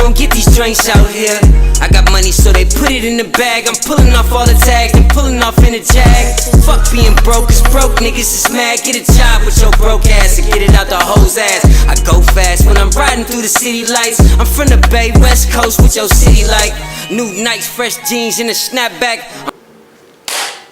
won't get these joints out here. I got money, so they put it in the bag. I'm pulling off all the tags and pulling off in the Jag. Fuck being broke, cause broke niggas is mad. Get a job with your broke ass and get it out the hoe's ass. I go fast when I'm riding through the city lights. I'm from the Bay, West Coast, with your city like new nice fresh jeans and a snapback.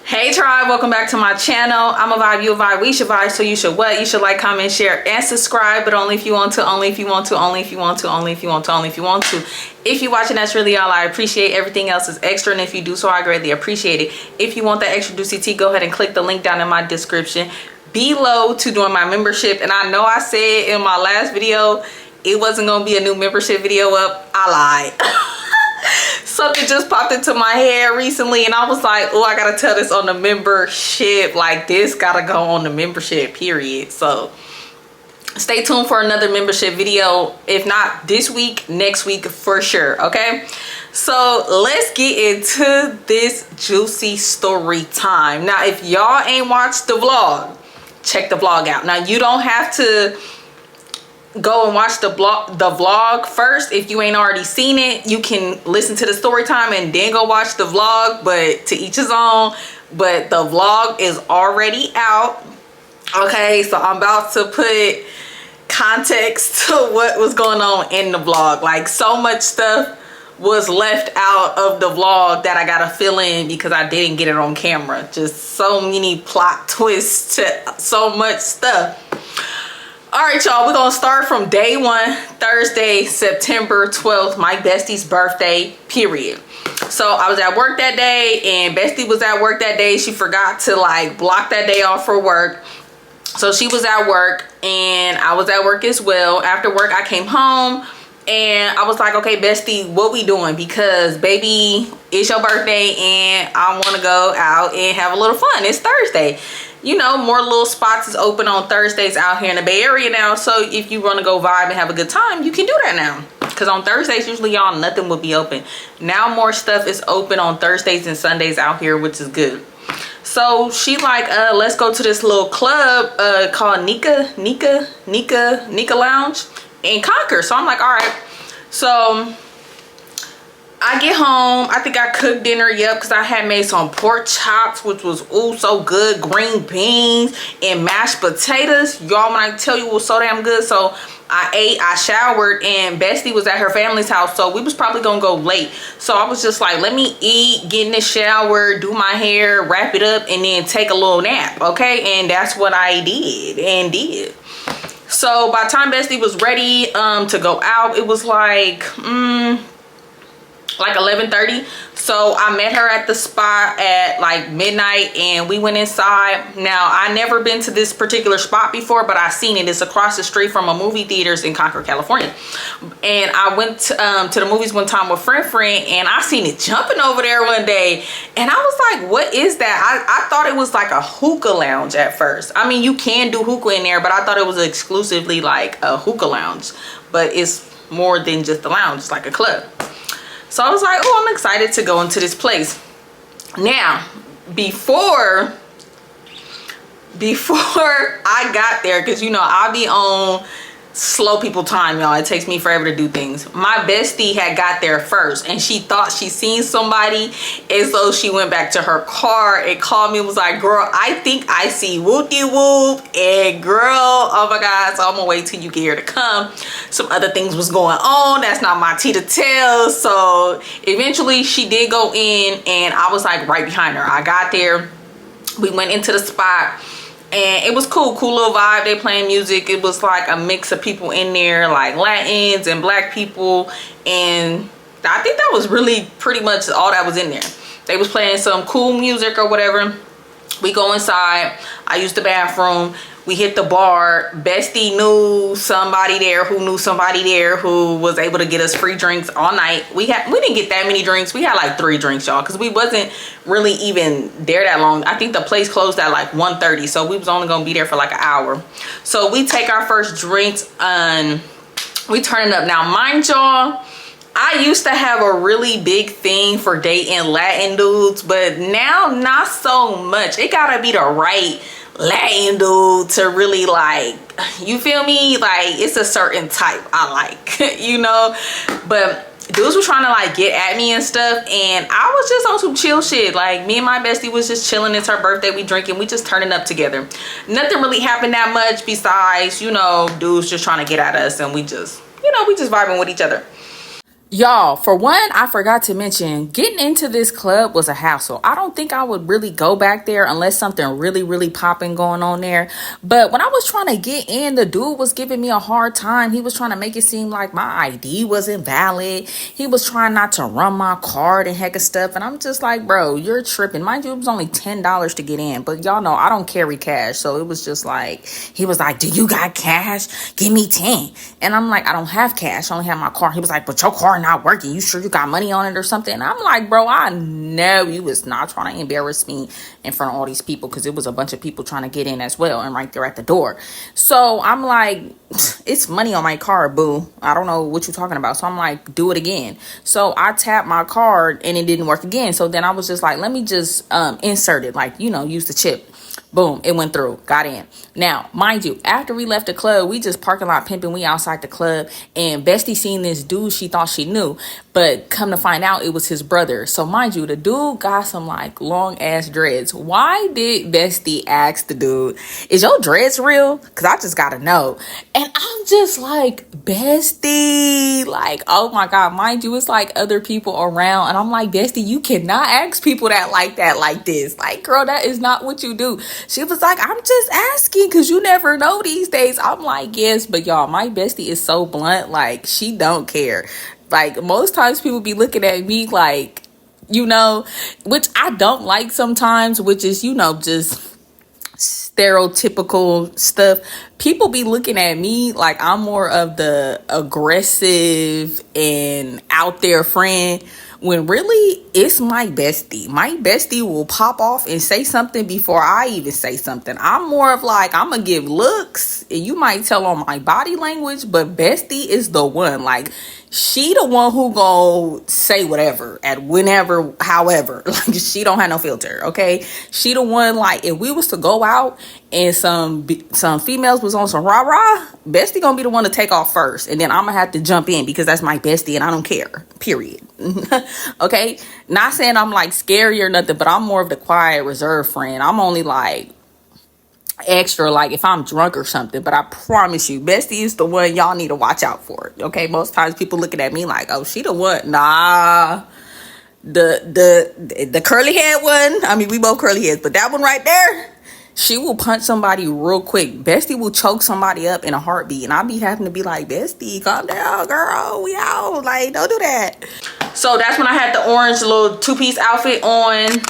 Hey tribe, welcome back to my channel. I'm a vibe, you a vibe, we should vibe, so you should what? You should like, comment, share, and subscribe, but only if you want to, only if you want to, only if you want to, only if you want to, only if you want to. If you're watching, that's really all I appreciate. Everything else is extra, and if you do so, I greatly appreciate it. If you want that extra juicy tea, go ahead and click the link down in my description below to join my membership. And I know I said in my last video, it wasn't gonna be a new membership video up. I lied. Something just popped into my head recently and I was like, oh, I gotta tell this on the membership. Like, this gotta go on the membership, period. So stay tuned for another membership video. If not this week, next week for sure, okay? So let's get into this juicy story time. Now, if y'all ain't watched the vlog, check the vlog out. Now, you don't have to go and watch the vlog first. If you ain't already seen it, you can listen to the story time and then go watch the vlog, but to each his own. But the vlog is already out, okay? So I'm about to put context to what was going on in the vlog. Like, so much stuff was left out of the vlog that I gotta fill in because I didn't get it on camera. Just so many plot twists to so much stuff. All right, y'all, we're gonna start from day one, Thursday, September 12th, my bestie's birthday, period. So I was at work that day and bestie was at work that day. She forgot to like block that day off for work. So she was at work and I was at work as well. After work, I came home and I was like, okay, bestie, what we doing? Because baby, it's your birthday and I wanna go out and have a little fun. It's Thursday. You know, more little spots is open on Thursdays out here in the Bay Area now. So if you want to go vibe and have a good time, you can do that now. Because on Thursdays, usually y'all, nothing will be open. Now more stuff is open on Thursdays and Sundays out here, which is good. So she like, let's go to this little club called Nika Lounge in Concord. So I'm like, all right. So I get home, I think I cooked dinner, because I had made some pork chops, which was, ooh, so good, green beans and mashed potatoes. Y'all, when I tell you, it was so damn good. So I ate, I showered, and bestie was at her family's house, so we was probably gonna go late. So I was just like, let me eat, get in the shower, do my hair, wrap it up, and then take a little nap, okay? And that's what I did. So by the time bestie was ready to go out, it was like 11:30. So I met her at the spot at like midnight and we went inside. Now, I never been to this particular spot before, but I seen it. It's across the street from a movie theaters in Concord, California. And I went to the movies one time with friend and I seen it jumping over there one day. And I was like, what is that? I thought it was like a hookah lounge at first. I mean, you can do hookah in there, but I thought it was exclusively like a hookah lounge. But it's more than just a lounge, it's like a club. So I was like, oh, I'm excited to go into this place. Now, before I got there, because you know, I'll be on slow people time, y'all. It takes me forever to do things. My bestie had got there first and she thought she seen somebody, and so she went back to her car and called me and was like, girl, I think I see whoop-de-whoop. And girl, oh my god, so I'm gonna wait till you get here to come. Some other things was going on, that's not my tea to tell. So eventually she did go in and I was like right behind her. I got there, we went into the spot and it was cool little vibe. They playing music. It was like a mix of people in there, like Latins and black people, and I think that was really pretty much all that was in there. They was playing some cool music or whatever. We go inside, I used the bathroom, we hit the bar. Bestie knew somebody there who knew somebody there who was able to get us free drinks all night. We didn't get that many drinks. We had like 3 drinks, y'all, because we wasn't really even there that long. I think the place closed at like 1:30, so we was only gonna be there for like an hour. So we take our first drinks and we turn it up. Now, mind y'all, I used to have a really big thing for dating Latin dudes, but now not so much. It gotta be the right Latin dude to really like, you feel me? Like, it's a certain type I like, you know? But dudes were trying to like get at me and stuff, and I was just on some chill shit. Like, me and my bestie was just chilling. It's her birthday, we drinking, we just turning up together. Nothing really happened that much besides, you know, dudes just trying to get at us, and we just, you know, we just vibing with each other. Y'all, for one, I forgot to mention, getting into this club was a hassle. I don't think I would really go back there unless something really, really popping going on there. But when I was trying to get in, the dude was giving me a hard time. He was trying to make it seem like my ID wasn't valid. He was trying not to run my card and heck of stuff. And I'm just like, bro, you're tripping. Mind you, it was only $10 to get in. But y'all know I don't carry cash. So it was just like, he was like, do you got cash? Give me 10. And I'm like, I don't have cash. I only have my card. He was like, but your card not working. You sure you got money on it or something? And I'm like, bro, I know you was not trying to embarrass me in front of all these people, because it was a bunch of people trying to get in as well, and right there at the door. So I'm like, it's money on my card, boo. I don't know what you're talking about. So I'm like, do it again. So I tapped my card and it didn't work again. So then I was just like, let me just insert it, like, you know, use the chip. Boom, it went through, got in. Now, mind you, after we left the club, we just parking lot pimping, we outside the club, and Bestie seen this dude she thought she knew, but come to find out it was his brother. So mind you, the dude got some like long ass dreads. Why did Bestie ask the dude, is your dreads real? Because I just gotta know. And I'm just like, Bestie, like, oh my God, mind you, it's like other people around, and I'm like, Bestie, you cannot ask people that like this. Like, girl, that is not what you do. She was like, I'm just asking because you never know these days. I'm like, yes, but y'all, my bestie is so blunt. Like, she don't care. Like, most times people be looking at me like, you know, which I don't like sometimes, which is, you know, just stereotypical stuff. People be looking at me like I'm more of the aggressive and out there friend, when really it's my bestie. My bestie will pop off and say something before I even say something. I'm more of like, I'm gonna give looks, and you might tell on my body language, but bestie is the one. Like, she the one who go say whatever at whenever, however. Like, she don't have no filter, okay? She the one, like, if we was to go out and some females was on some rah-rah, bestie gonna be the one to take off first, and then I'm gonna have to jump in because that's my bestie and I don't care, period. Okay, not saying I'm like scary or nothing, but I'm more of the quiet, reserved friend. I'm only like extra like if I'm drunk or something, but I promise you, bestie is the one y'all need to watch out for. Okay, most times people looking at me like, oh, she the one. Nah, the curly head one, I mean, we both curly heads, but that one right there, she will punch somebody real quick. Bestie will choke somebody up in a heartbeat, and I'll be having to be like, bestie, calm down, girl, we out, like, don't do that. So that's when I had the orange little two-piece outfit on.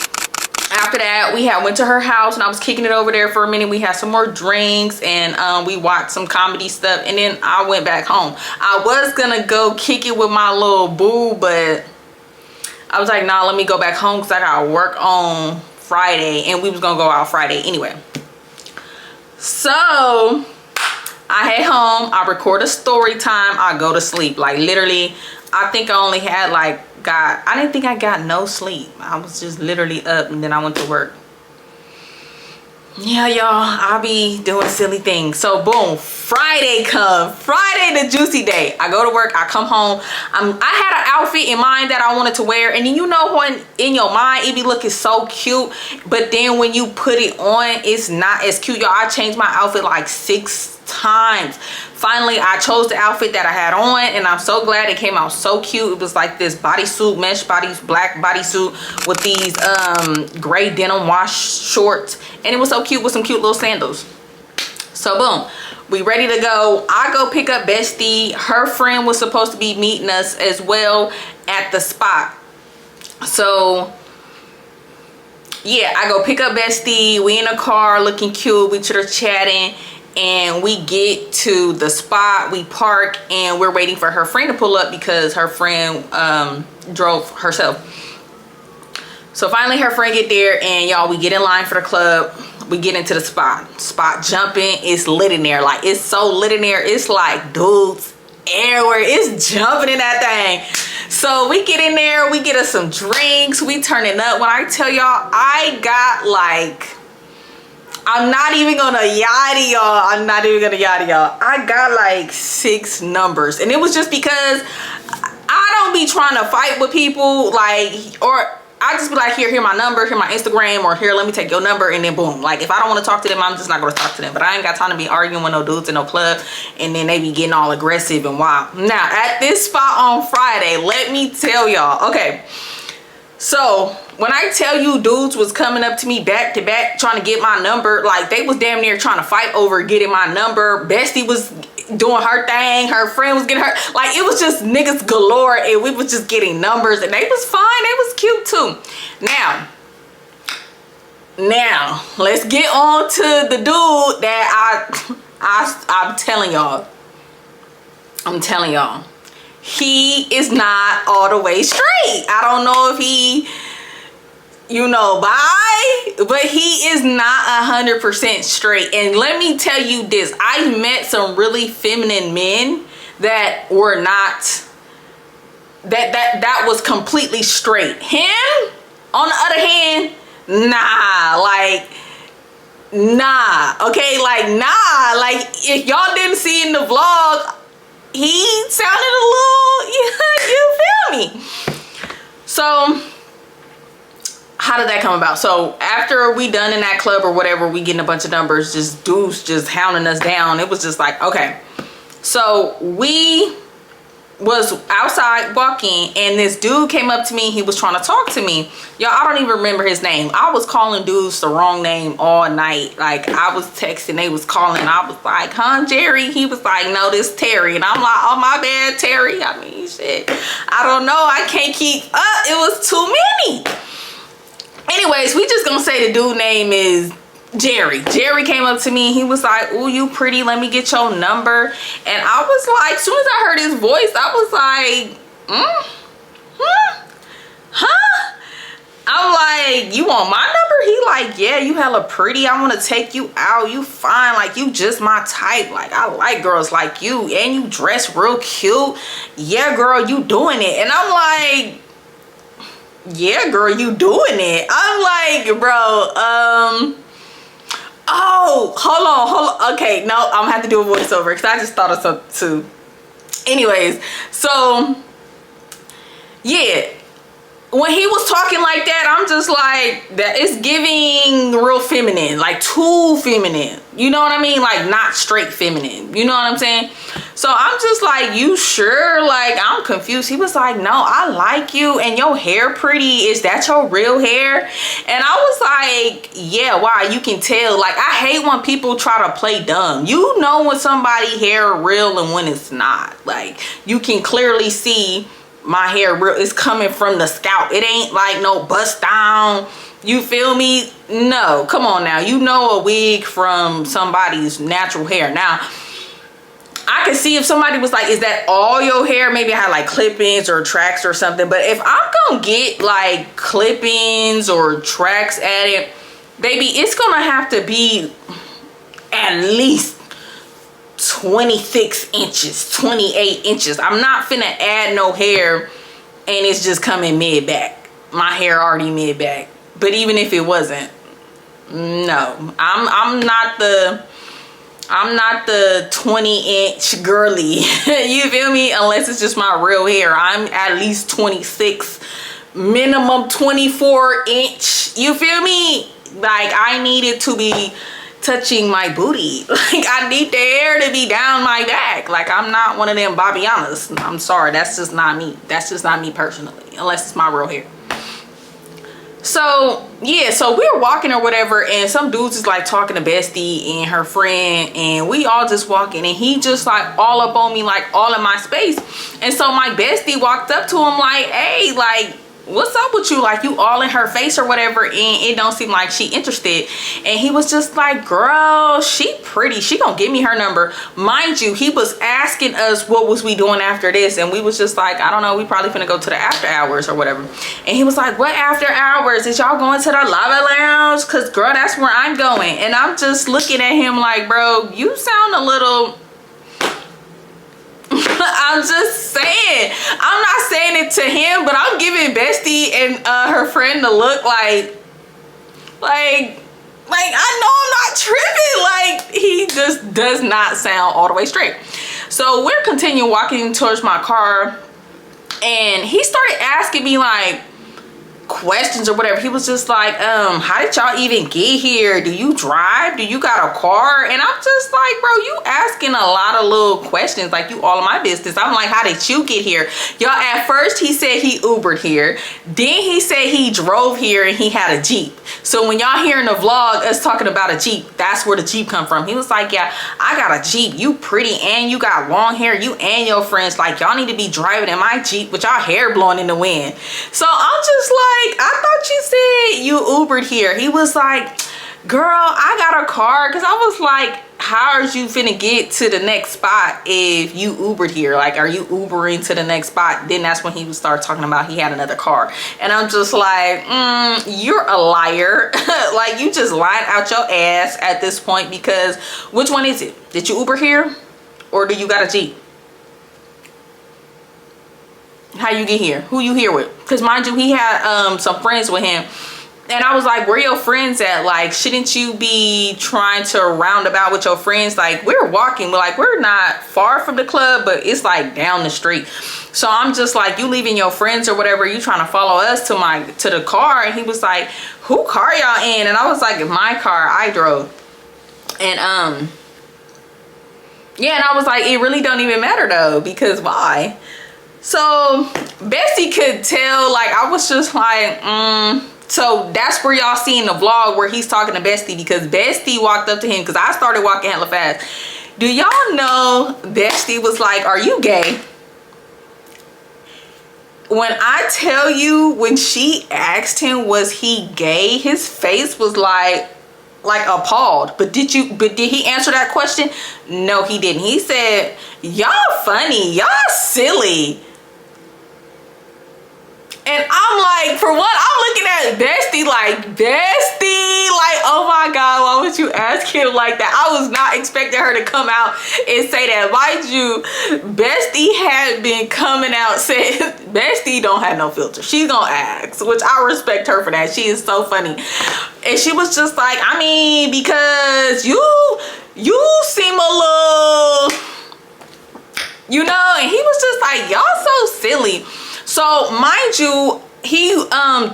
After that, we went to her house, and I was kicking it over there for a minute. We had some more drinks, and we watched some comedy stuff, and then I went back home. I was gonna go kick it with my little boo, but I was like, nah, let me go back home because I gotta work on Friday, and we was gonna go out Friday anyway. So I head home, I record a story time, I go to sleep. Like, literally, I think I only had like I didn't think I got no sleep. I was just literally up, and then I went to work. Yeah, y'all, I be doing silly things. So boom, Friday come. Friday, the juicy day. I go to work, I come home. I had an outfit in mind that I wanted to wear, and then, you know, when in your mind it be looking so cute, but then when you put it on, it's not as cute. Y'all, I changed my outfit like 6 times. Finally, I chose the outfit that I had on, and I'm so glad it came out so cute. It was like this bodysuit, mesh black bodysuit with these gray denim wash shorts, and it was so cute with some cute little sandals. So boom, we ready to go. I go pick up Bestie. Her friend was supposed to be meeting us as well at the spot. So yeah, I go pick up Bestie. We in a car looking cute. We chitter chatting, and we get to the spot. We park, and we're waiting for her friend to pull up because her friend drove herself. So finally her friend get there, and y'all, we get in line for the club. We get into the spot jumping. It's lit in there. Like, it's so lit in there. It's like dudes everywhere. It's jumping in that thing. So we get in there, we get us some drinks, we turning up. When I tell y'all, I I'm not even gonna yada y'all. I got like 6 numbers, and it was just because I don't be trying to fight with people, like, or I just be like, here my number, here my Instagram, or here, let me take your number, and then boom. Like, if I don't want to talk to them, I'm just not gonna talk to them. But I ain't got time to be arguing with no dudes in no club, and then they be getting all aggressive and wild. Now, at this spot on Friday, let me tell y'all, okay, so when I tell you dudes was coming up to me back to back trying to get my number, like they was damn near trying to fight over getting my number. Bestie was doing her thing, her friend was getting her, like it was just niggas galore, and we was just getting numbers, and they was fine, they was cute too. Now let's get on to the dude that I'm telling y'all, he is not all the way straight. I don't know if he, but he is not 100% straight. And let me tell you this, I met some really feminine men that were not, that was completely straight. Him, on the other hand, if y'all didn't see in the vlog, he sounded a little, you feel me? So how did that come about? So after we done in that club or whatever, we getting a bunch of numbers, just dudes just hounding us down. It was just like, okay. So we was outside walking, and this dude came up to me. He was trying to talk to me. Y'all, I don't even remember his name. I was calling dudes the wrong name all night. Like, I was texting, they was calling. I was like, huh, Jerry? He was like, no, this Terry. And I'm like, oh, my bad, Terry. I mean, shit. I don't know. I can't keep up. It was too many. Anyways, we just gonna say the dude name is Jerry. Jerry came up to me. He was like, ooh, you pretty, let me get your number. And I was like, as soon as I heard his voice, I was like, huh? I'm like, you want my number? He like, yeah, you hella pretty, I want to take you out, you fine, like you just my type, like I like girls like you, and you dress real cute. Yeah, girl, you doing it. And I'm like, yeah, girl, you doing it. I'm like, bro, oh, hold on. Okay, no, I'm gonna have to do a voiceover because I just thought of something too. Anyways, so yeah, when he was talking like that, I'm just like, that it's giving real feminine, like too feminine. You know what I mean? Like not straight feminine. You know what I'm saying? So I'm just like, you sure? Like, I'm confused. He was like, no, I like you and your hair pretty. Is that your real hair? And I was like, yeah, why? You can tell. Like, I hate when people try to play dumb. You know when somebody hair real and when it's not. Like, you can clearly see my hair is coming from the scalp. It ain't like no bust down. You feel me? No, come on now. You know a wig from somebody's natural hair. Now, I can see if somebody was like, is that all your hair? Maybe I had like clip-ins or tracks or something. But if I'm gonna get like clip-ins or tracks added, baby, it's gonna have to be at least 26 inches, 28 inches. I'm not finna add no hair and it's just coming mid-back. My hair already mid-back. But even if it wasn't, no, I'm not the 20-inch girly. You feel me? Unless it's just my real hair. I'm at least 26, minimum 24-inch. You feel me? Like, I need it to be touching my booty. Like, I need the hair to be down my back. Like, I'm not one of them Bobbianas. I'm sorry, that's just not me. That's just not me personally, unless it's my real hair. So yeah, so we were walking or whatever, and some dudes is like talking to Bestie and her friend, and we all just walking, and he just like all up on me, like all in my space. And so my bestie walked up to him like, hey, like, what's up with you? Like, you all in her face or whatever, and it don't seem like she interested. And he was just like, girl, she pretty, she gonna give me her number. Mind you, he was asking us what was we doing after this, and we was just like, I don't know, we probably finna go to the after hours or whatever. And he was like, what after hours? Is y'all going to the lava lounge? Cause girl, that's where I'm going. And I'm just looking at him like, bro, you sound a little I'm just saying, I'm not saying it to him, but I'm giving Bestie and her friend the look like Like, I know I'm not tripping. Like, he just does not sound all the way straight. So we're continuing walking towards my car, and he started asking me like questions or whatever. He was just like, how did y'all even get here? Do you drive? Do you got a car? And I'm just like, bro, you asking a lot of little questions, like you all of my business. I'm like, how did you get here? Y'all, at first he said he Ubered here, then he said he drove here and he had a Jeep. So when y'all hear in the vlog us talking about a Jeep, that's where the Jeep come from. He was like, yeah, I got a Jeep, you pretty and you got long hair, you and your friends, like y'all need to be driving in my Jeep with y'all hair blowing in the wind. So I'm just like, I thought you said you Ubered here. He was like, girl, I got a car. Because I was like, how are you finna get to the next spot if you Ubered here? Like, are you Ubering to the next spot? Then that's when he would start talking about he had another car. And I'm just like, you're a liar. Like, you just lied out your ass at this point, because which one is it? Did you Uber here or do you got a Jeep? How you get here? Who you here with? Because mind you, he had some friends with him, and I was like, where your friends at? Like, shouldn't you be trying to roundabout with your friends? Like, we're walking, we're not far from the club, but it's like down the street. So I'm just like, you leaving your friends or whatever, you trying to follow us to the car? And he was like, who car y'all in? And I was like, my car, I drove. And yeah, and I was like, it really don't even matter though, because why? So Bestie could tell, like, I was just like, So that's where y'all see in the vlog where he's talking to Bestie, because Bestie walked up to him because I started walking hella fast. Do y'all know Bestie was like, are you gay? When I tell you, when she asked him was he gay, his face was like appalled. But did he answer that question? No, he didn't. He said, y'all funny, y'all silly. And I'm like, for what? I'm looking at Bestie like, oh my God, why would you ask him like that? I was not expecting her to come out and say that. Mind you, Bestie had been coming out saying, Bestie don't have no filter. She's gonna ask, which I respect her for that. She is so funny. And she was just like, I mean, because you seem a little, you know, and he was just like, y'all so silly. So mind you, he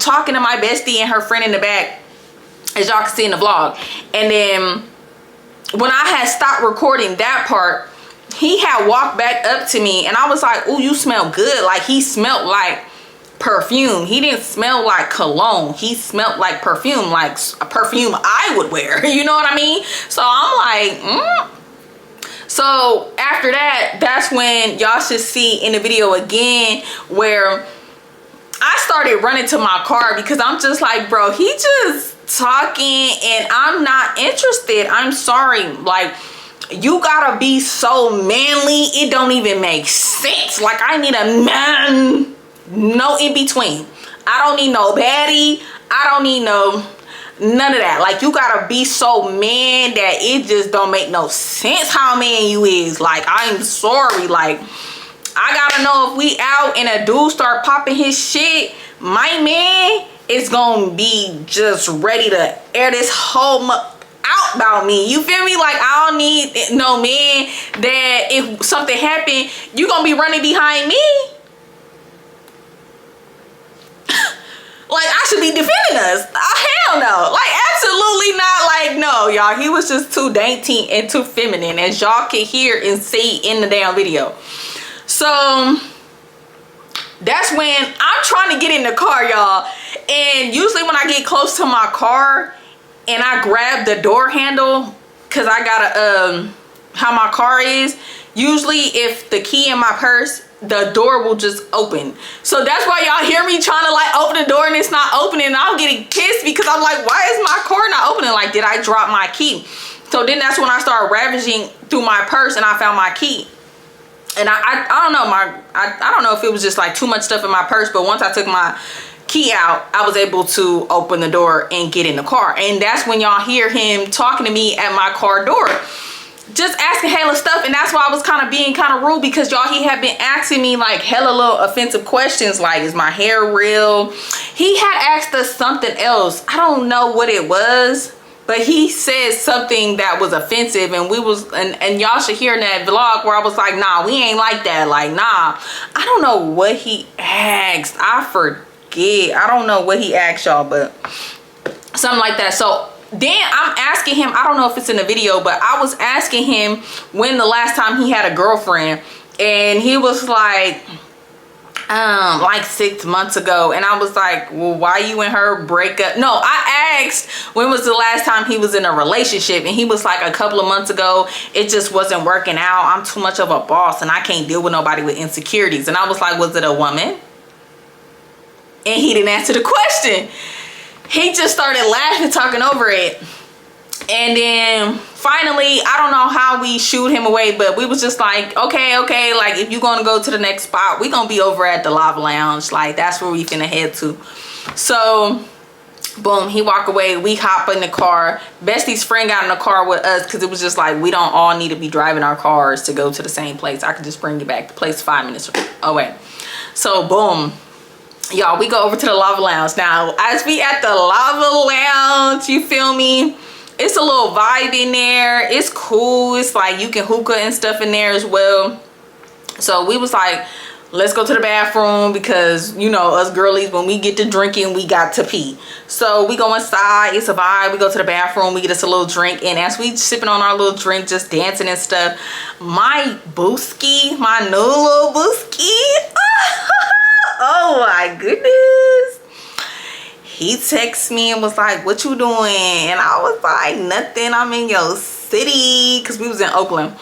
talking to my bestie and her friend in the back, as y'all can see in the vlog. And then when I had stopped recording that part, he had walked back up to me and I was like, oh, you smell good. Like, he smelled like perfume. He didn't smell like cologne. He smelled like perfume, like a perfume I would wear. You know what I mean? So I'm like, So after that, that's when y'all should see in the video again where I started running to my car, because I'm just like, bro, he just talking and I'm not interested. I'm sorry. Like, you gotta be so manly, it don't even make sense. Like, I need a man, no in between. I don't need no baddie. I don't need none of that. Like, you gotta be so man that it just don't make no sense how man you is. Like, I'm sorry. Like, I gotta know if we out and a dude start popping his shit, my man is gonna be just ready to air this whole out about me. You feel me? Like, I don't need no man that if something happened, you gonna be running behind me. Like, I should be defending us. Oh, hell no. Like, absolutely not. Like, no, y'all. He was just too dainty and too feminine, as y'all can hear and see in the damn video. So that's when I'm trying to get in the car, y'all. And usually when I get close to my car and I grab the door handle, because I gotta how my car is, usually if the key in my purse, the door will just open. So that's why y'all hear me trying to like open the door and it's not opening, and I'm getting pissed because I'm like, why is my car not opening? Like, did I drop my key? So then that's when I started ravaging through my purse and I found my key. And I don't know, I don't know if it was just like too much stuff in my purse, but once I took my key out, I was able to open the door and get in the car. And that's when y'all hear him talking to me at my car door, just asking hella stuff. And that's why I was kind of being kind of rude, because y'all, he had been asking me like hella little offensive questions, like, is my hair real? He had asked us something else. I don't know what it was, But he said something that was offensive, and we was and y'all should hear in that vlog where I was like, nah, we ain't like that. Like, nah. I don't know what he asked. I forget. I don't know what he asked y'all, but something like that. So then I'm asking him, I don't know if it's in the video, but I was asking him when the last time he had a girlfriend, and he was like 6 months ago. And I was like, well, why you and her break up? No, I asked when was the last time he was in a relationship, and he was like, a couple of months ago. It just wasn't working out. I'm too much of a boss and I can't deal with nobody with insecurities. And I was like, was it a woman? And he didn't answer the question. He just started laughing, talking over it. And then finally, I don't know how we shooed him away, but we was just like, okay, like, if you're gonna go to the next spot, we gonna be over at the Lava Lounge. Like, that's where we finna head to. So boom, he walk away. We hop in the car. Bestie's friend got in the car with us because it was just like, we don't all need to be driving our cars to go to the same place. I could just bring you back. The place 5 minutes away. So boom, y'all, we go over to the Lava Lounge. Now, as we at the Lava Lounge, you feel me? It's a little vibe in there. It's cool. It's like you can hookah and stuff in there as well. So we was like, let's go to the bathroom because, you know, us girlies, when we get to drinking, we got to pee. So we go inside. It's a vibe. We go to the bathroom. We get us a little drink. And as we sipping on our little drink, just dancing and stuff, my booski, my new little booski, oh my goodness, he texted me and was like, what you doing? And I was like, nothing, I'm in your city, because we was in Oakland.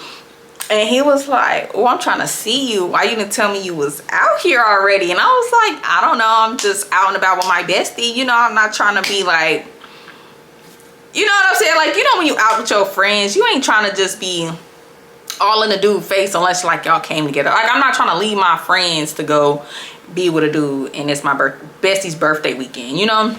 And he was like, oh, I'm trying to see you. Why you didn't tell me you was out here already? And I was like, I don't know, I'm just out and about with my bestie. You know, I'm not trying to be like, you know what I'm saying? Like, you know, when you out with your friends, you ain't trying to just be all in the dude face unless like y'all came together. Like, I'm not trying to leave my friends to go be with a dude and it's my bestie's birthday weekend, you know?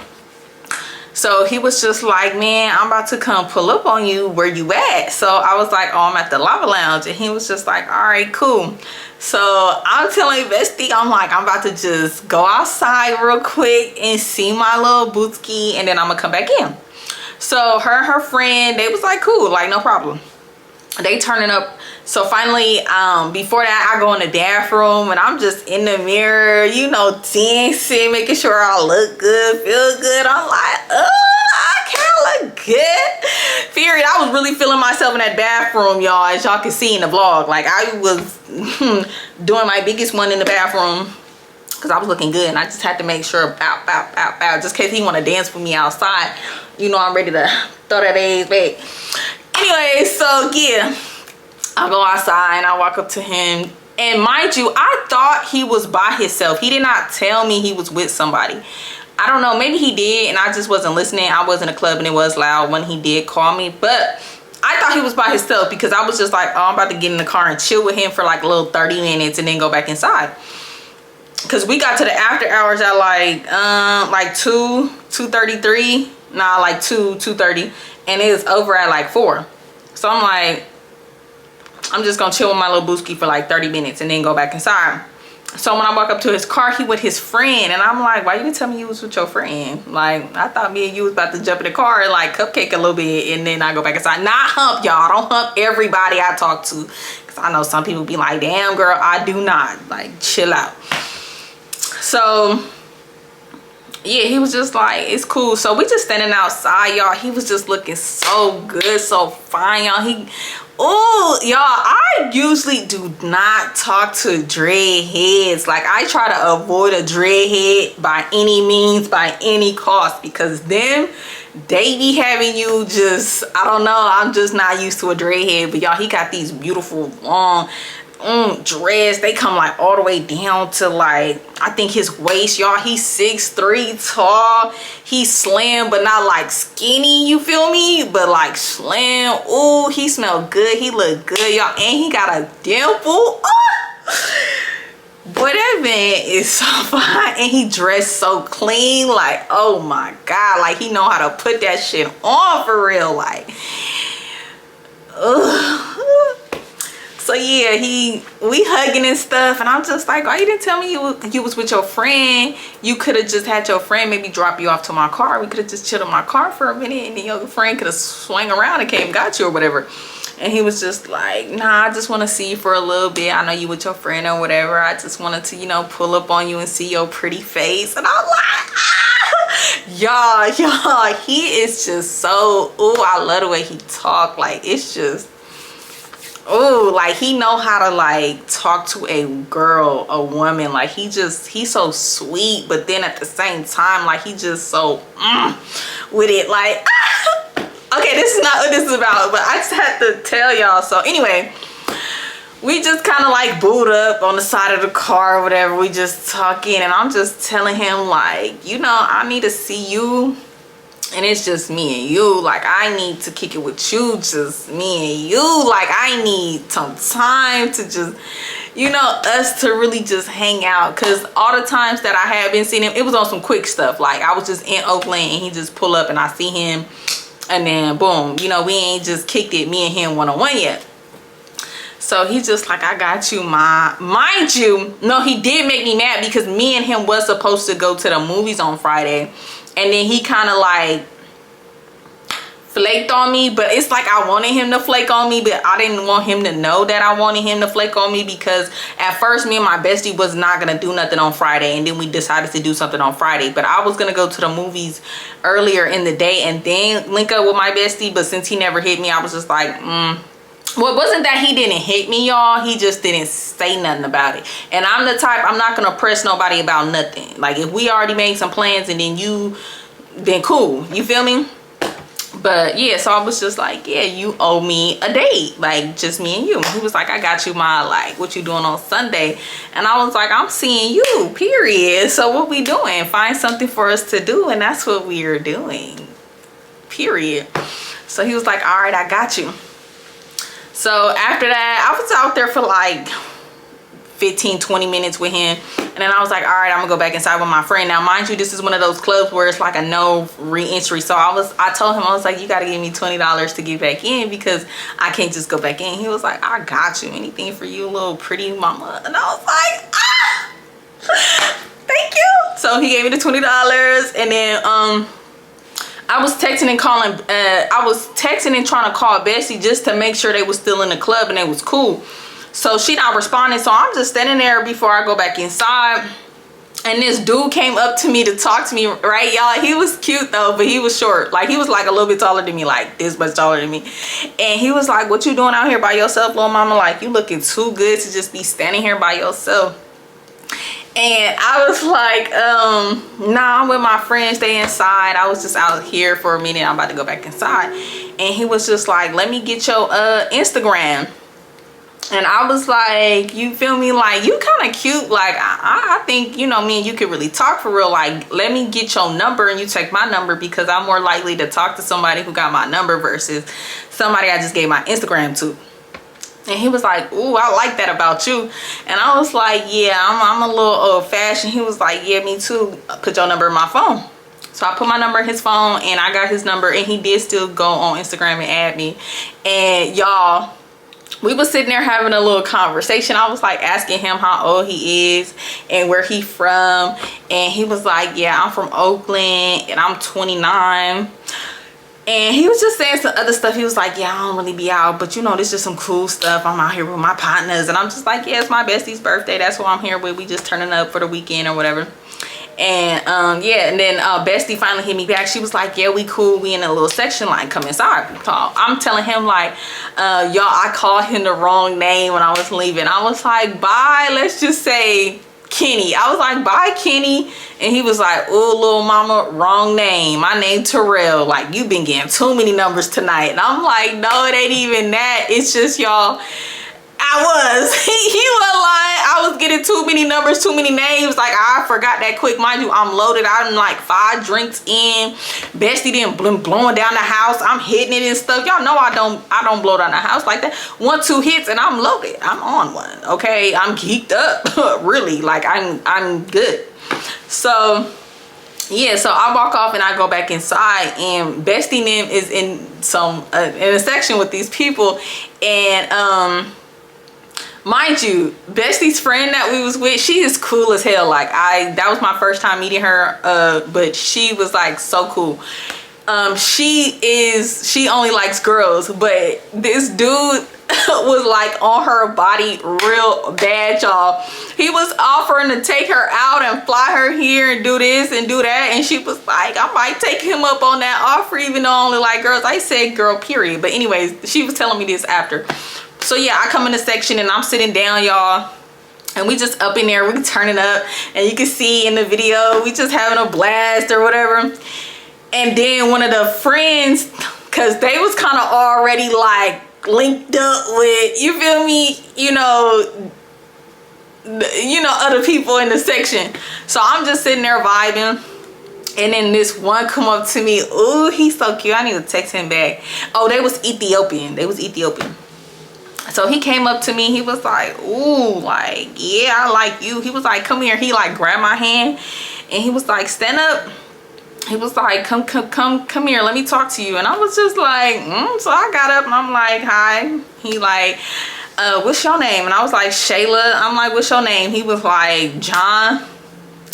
So he was just like, man, I'm about to come pull up on you. Where you at? So I was like, oh, I'm at the Lava Lounge. And he was just like, all right, cool. So I'm telling bestie, I'm like, I'm about to just go outside real quick and see my little bootski, and then I'm gonna come back in. So her and her friend, they was like, cool, like no problem. They turning up. So finally, before that, I go in the bathroom and I'm just in the mirror, you know, dancing, making sure I look good, feel good. I'm like, oh, I can't look good. Period. I was really feeling myself in that bathroom, y'all, as y'all can see in the vlog. Like, I was doing my biggest one in the bathroom because I was looking good, and I just had to make sure, bow, just in case he want to dance with me outside. You know, I'm ready to throw that ass back. Anyway, so yeah, I go outside and I walk up to him, and mind you, I thought he was by himself. He did not tell me he was with somebody. I don't know, maybe he did and I just wasn't listening. I was in a club and it was loud when he did call me, but I thought he was by himself because I was just like, oh, I'm about to get in the car and chill with him for like a little 30 minutes and then go back inside. Because we got to the after hours at like 2:33, nah, like 2:30, and it was over at like 4. So I'm like, I'm just gonna chill with my little booski for like 30 minutes and then go back inside. So when I walk up to his car, he with his friend, and I'm like, why you didn't tell me you was with your friend? Like, I thought me and you was about to jump in the car and like cupcake a little bit and then I go back inside. Not hump, y'all. Don't hump everybody I talk to, because I know some people be like, damn girl, I do not. Like, chill out. So yeah, he was just like, it's cool. So we just standing outside, y'all. He was just looking so good, so fine, y'all. Oh, y'all, I usually do not talk to dreadheads. Like, I try to avoid a dreadhead by any means, by any cost, because them, they be having you just, I don't know, I'm just not used to a dreadhead. But y'all, he got these beautiful long dreads. They come like all the way down to like, I think his waist, y'all. He's 6'3" tall. He's slim but not like skinny, you feel me, but like slim. Oh, he smelled good. He looked good, y'all. And he got a dimple. Boy, that man is so fine, and he dressed so clean. Like, oh my god, like he know how to put that shit on for real. Like, ugh. So So yeah, we hugging and stuff, and I'm just like, oh, you didn't tell me you was with your friend. You could have just had your friend maybe drop you off to my car. We could have just chilled in my car for a minute, and then your friend could have swung around and came and got you or whatever. And he was just like, nah, I just want to see you for a little bit. I know you with your friend or whatever. I just wanted to, you know, pull up on you and see your pretty face. And I'm like, ah! y'all, he is just so, ooh, I love the way he talk. Like, it's just, ooh, like he know how to like talk to a girl, a woman. Like he's so sweet, but then at the same time, like he just so with it, like, okay, this is not what this is about, but I just had to tell y'all. So anyway, we just kind of like booed up on the side of the car or whatever. We just talking, and I'm just telling him like, you know, I need to see you, and it's just me and you. Like, I need to kick it with you, just me and you. Like, I need some time to just, you know, us to really just hang out. Because all the times that I have been seeing him, it was on some quick stuff. Like, I was just in Oakland, and he just pull up, and I see him, and then boom, you know, we ain't just kicked it, me and him one-on-one yet. So he's just like, I got you, ma. Mind you, no, he did make me mad because me and him was supposed to go to the movies on Friday. And then he kind of like flaked on me. But it's like I wanted him to flake on me, but I didn't want him to know that I wanted him to flake on me, because at first me and my bestie was not going to do nothing on Friday. And then we decided to do something on Friday. But I was going to go to the movies earlier in the day and then link up with my bestie. But since he never hit me, I was just like, Well, it wasn't that he didn't hit me, y'all. He just didn't say nothing about it. And I'm the type, I'm not going to press nobody about nothing. Like, if we already made some plans and then cool. You feel me? But, yeah, so I was just like, yeah, you owe me a date. Like, just me and you. He was like, I got you, ma. Like, what you doing on Sunday? And I was like, I'm seeing you, period. So what we doing? Find something for us to do. And that's what we are doing, period. So he was like, all right, I got you. So after that, I was out there for like 15-20 minutes with him, and then I was like, all right, I'm gonna go back inside with my friend. Now mind you, this is one of those clubs where it's like a no re-entry. So I told him, I was like, you gotta give me $20 to get back in, because I can't just go back in. He was like, I got you, anything for you, little pretty mama. And I was like, thank you. So he gave me the $20, and then I was texting and calling, I was texting and trying to call Bessie just to make sure they was still in the club and it was cool. So she not responding, so I'm just standing there before I go back inside. And this dude came up to me to talk to me, right, y'all? He was cute though, but he was short. Like, he was like a little bit taller than me, like this much taller than me. And he was like, what you doing out here by yourself, little mama? Like, you looking too good to just be standing here by yourself. And I was like, nah, I'm with my friends, stay inside. I was just out here for a minute. I'm about to go back inside. And he was just like, let me get your Instagram. And I was like, you feel me? Like, you kind of cute. Like, I think, you know, me and you could really talk for real. Like, let me get your number and you take my number, because I'm more likely to talk to somebody who got my number versus somebody I just gave my Instagram to. And he was like, ooh, I like that about you. And I was like, yeah, I'm a little old fashioned. He was like, yeah, me too. Put your number in my phone. So I put my number in his phone, and I got his number, and he did still go on Instagram and add me. And y'all, we was sitting there having a little conversation. I was like asking him how old he is and where he from. And he was like, yeah, I'm from Oakland and I'm 29. And he was just saying some other stuff. He was like, yeah, I don't really be out, but you know, this is some cool stuff. I'm out here with my partners. And I'm just like, yeah, it's my bestie's birthday. That's who I'm here with. We just turning up for the weekend or whatever. And yeah, and then bestie finally hit me back. She was like, yeah, we cool. We in a little section, like, come inside. I'm telling him like, y'all, I called him the wrong name when I was leaving. I was like, bye, let's just say Kenny. I was like, bye, Kenny. And he was like, oh, little mama, wrong name. My name Terrell. Like, you been getting too many numbers tonight. And I'm like, no, it ain't even that. It's just, y'all, I was. He was lying. I was getting too many numbers, too many names. Like, I forgot that quick. Mind you, I'm loaded. I'm like 5 drinks in. Bestie didn't blowing down the house. I'm hitting it and stuff. Y'all know I don't blow down the house like that. 1-2 hits and I'm loaded. I'm on one. Okay, I'm geeked up. Really, like I'm good. So yeah, so I walk off and I go back inside, and Bestie Nim is in some in a section with these people, and Mind you, Bestie's friend that we was with, she is cool as hell. Like that was my first time meeting her, but she was like so cool. She only likes girls, but this dude was like on her body real bad, y'all. He was offering to take her out and fly her here and do this and do that, and she was like, I might take him up on that offer even though I only like girls. I said girl, period. But anyways, she was telling me this after. So yeah, I come in the section and I'm sitting down, y'all, and we just up in there, we turning up, and you can see in the video we just having a blast or whatever. And then one of the friends, cause they was kind of already like linked up with, you feel me, you know, other people in the section. So I'm just sitting there vibing, and then this one come up to me. Ooh, he's so cute. I need to text him back. Oh, they was Ethiopian. So he came up to me. He was like, ooh, like, yeah, I like you. He was like, come here. He like grabbed my hand and he was like, stand up. He was like, come here, let me talk to you. And I was just like, so I got up and I'm like, hi. He like, what's your name? And I was like, Shayla. I'm like, what's your name? He was like, John.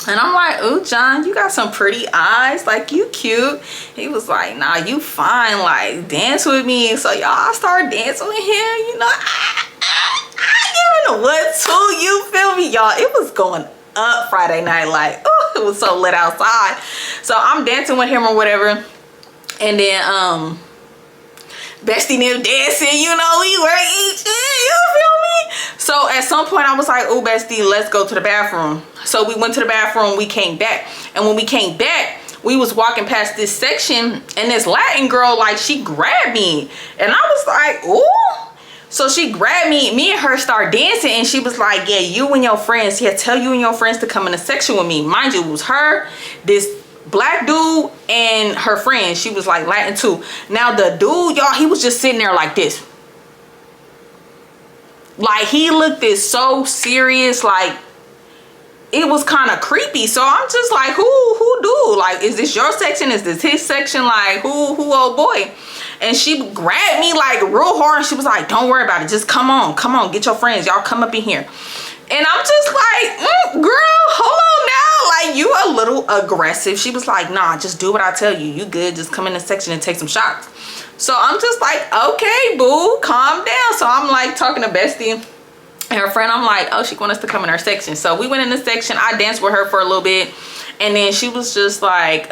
And I'm like, ooh, John, you got some pretty eyes, like you cute. He was like, nah, you fine, like dance with me. So y'all started dancing with him, you know. I give him a what to, you feel me, y'all? It was going up Friday night, like, oh, it was so lit outside. So I'm dancing with him or whatever, and then Bestie and them dancing, you know, we were each, you feel me? So at some point I was like, oh, Bestie, let's go to the bathroom. So we went to the bathroom, we came back, and when we came back, we was walking past this section, and this Latin girl, like, she grabbed me, and I was like, ooh. So she grabbed me and her started dancing, and she was like, yeah, you and your friends, yeah, tell you and your friends to come in the section with me. Mind you, it was her, this black dude, and her friend. She was like Latin too. Now the dude, y'all, he was just sitting there like this. Like, he looked this so serious, like, it was kind of creepy. So I'm just like, who dude? Like, is this your section? Is this his section? Like, who old boy? And she grabbed me like real hard, and she was like, don't worry about it. Just come on, get your friends. Y'all come up in here. And I'm just like, girl, hold on now. Like, you a little aggressive. She was like, nah, just do what I tell you. You good. Just come in the section and take some shots. So I'm just like, okay, boo, calm down. So I'm like talking to Bestie and her friend. I'm like, oh, she want us to come in her section. So we went in the section. I danced with her for a little bit. And then she was just like,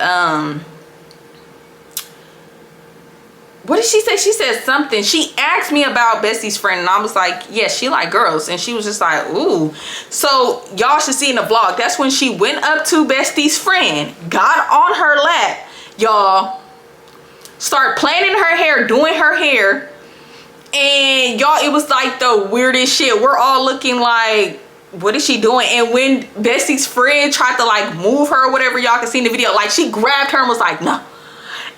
what did she say? She said something. She asked me about Bestie's friend, and I was like, yeah, she like girls. And she was just like, ooh. So y'all should see in the vlog, that's when she went up to Bestie's friend, got on her lap, y'all, start planning her hair, doing her hair, and y'all, it was like the weirdest shit. We're all looking like, what is she doing? And when Bestie's friend tried to like move her or whatever, y'all can see in the video, like, she grabbed her and was like, no.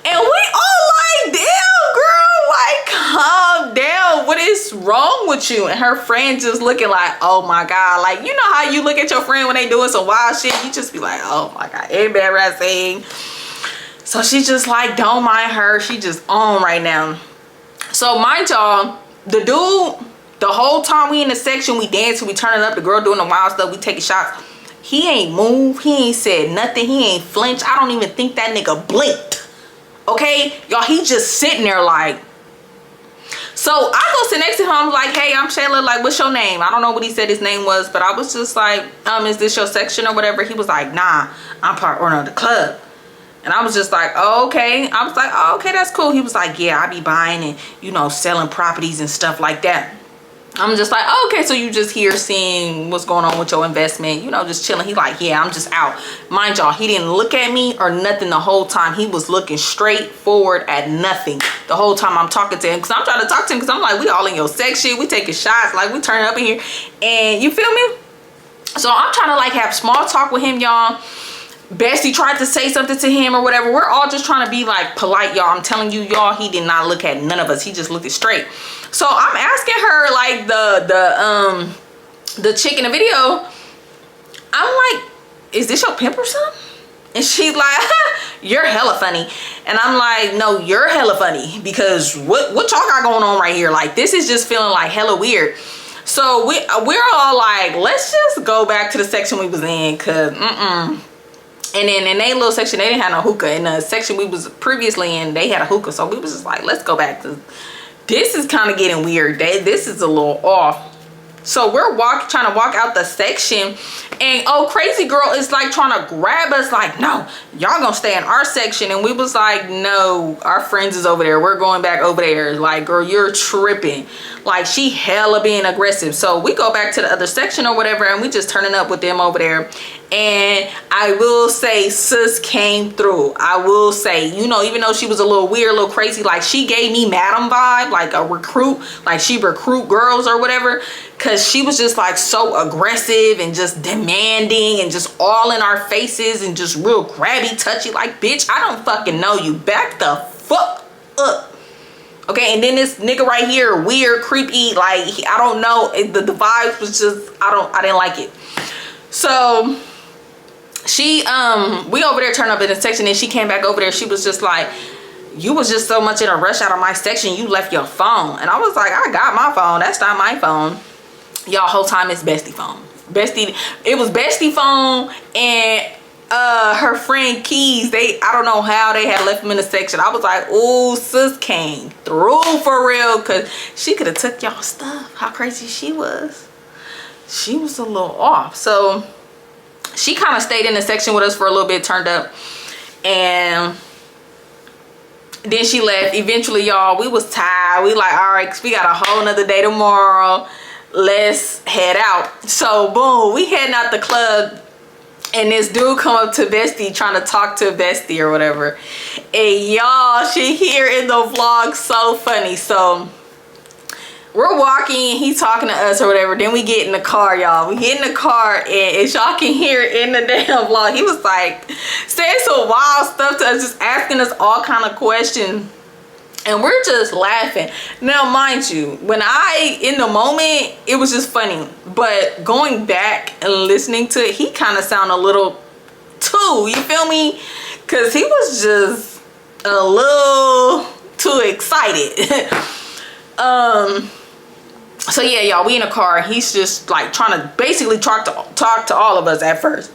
And we all like, damn, girl, like, calm down. What is wrong with you? And her friend just looking like, oh my God. Like, you know how you look at your friend when they doing some wild shit? You just be like, oh my God, embarrassing. So she just like, don't mind her. She just on right now. So mind y'all, the dude, the whole time we in the section, we dancing, we turning up, the girl doing the wild stuff, we taking shots. He ain't moved. He ain't said nothing. He ain't flinched. I don't even think that nigga blinked. Okay, y'all, he just sitting there like. So I go sit next to him. I'm like, hey, I'm Shayla. Like, what's your name? I don't know what he said his name was, but I was just like, is this your section or whatever? He was like, nah, I'm part owner of the club. And I was just like, oh, okay. I was like, oh, okay, that's cool. He was like, yeah, I be buying and, you know, selling properties and stuff like that. I'm just like, oh, okay, so you just here seeing what's going on with your investment, you know, just chilling. He's like, yeah, I'm just out. Mind y'all, he didn't look at me or nothing the whole time. He was looking straight forward at nothing the whole time I'm talking to him, because I'm trying to talk to him, because I'm like, we all in your section, we taking shots, like, we turning up in here, and you feel me? So I'm trying to like have small talk with him, y'all. Bestie tried to say something to him or whatever. We're all just trying to be like polite, y'all. I'm telling you, y'all, he did not look at none of us. He just looked it straight. So I'm asking her, like, the chick in the video, I'm like, is this your pimp or something? And she's like, you're hella funny. And I'm like, no, you're hella funny, because what y'all got going on right here? Like, this is just feeling like hella weird. So we're all like, let's just go back to the section we was in, cause And then in their little section, they didn't have no hookah. In the section we was previously in, they had a hookah. So we was just like, let's go back to, this is kind of getting weird. This is a little off. So we're trying to walk out the section, and crazy girl is like trying to grab us, like, no, y'all gonna stay in our section. And we was like, no, our friends is over there, we're going back over there. Like, girl, you're tripping. Like, she hella being aggressive. So we go back to the other section or whatever, and we just turning up with them over there. And I will say, sis came through. I will say, you know, even though she was a little weird, a little crazy, like, she gave me madam vibe, like a recruit, like she recruit girls or whatever, because she was just like so aggressive and just demanding and just all in our faces and just real grabby, touchy, like, bitch, I don't fucking know you, back the fuck up. Okay, and then this nigga right here, weird, creepy, like, I don't know, the vibes was just, I didn't like it. So she we over there turned up in the section, and she came back over there. She was just like, you was just so much in a rush out of my section, you left your phone. And I was like, I got my phone, that's not my phone. Y'all, whole time it's bestie phone. It was bestie phone, and her friend Keys, I don't know how they had left him in the section. I was like, oh, sis came through for real, because she could have took y'all stuff. How crazy she was. She was a little off. So she kind of stayed in the section with us for a little bit, turned up, and then she left. Eventually, y'all, we was tired. We like, all right, 'cause we got a whole nother day tomorrow, let's head out. So boom, we heading out the club, and this dude come up to Bestie trying to talk to Bestie or whatever, and y'all, she here in the vlog, so funny. So we're walking, he talking to us or whatever, then we get in the car, y'all. We get in the car, and as y'all can hear in the damn vlog, he was like saying some wild stuff to us, just asking us all kind of questions, and we're just laughing. Now mind you, when in the moment, it was just funny, but going back and listening to it, he kind of sounded a little too, you feel me, because he was just a little too excited. So yeah, y'all, we in a car. He's just like trying to basically talk to all of us at first.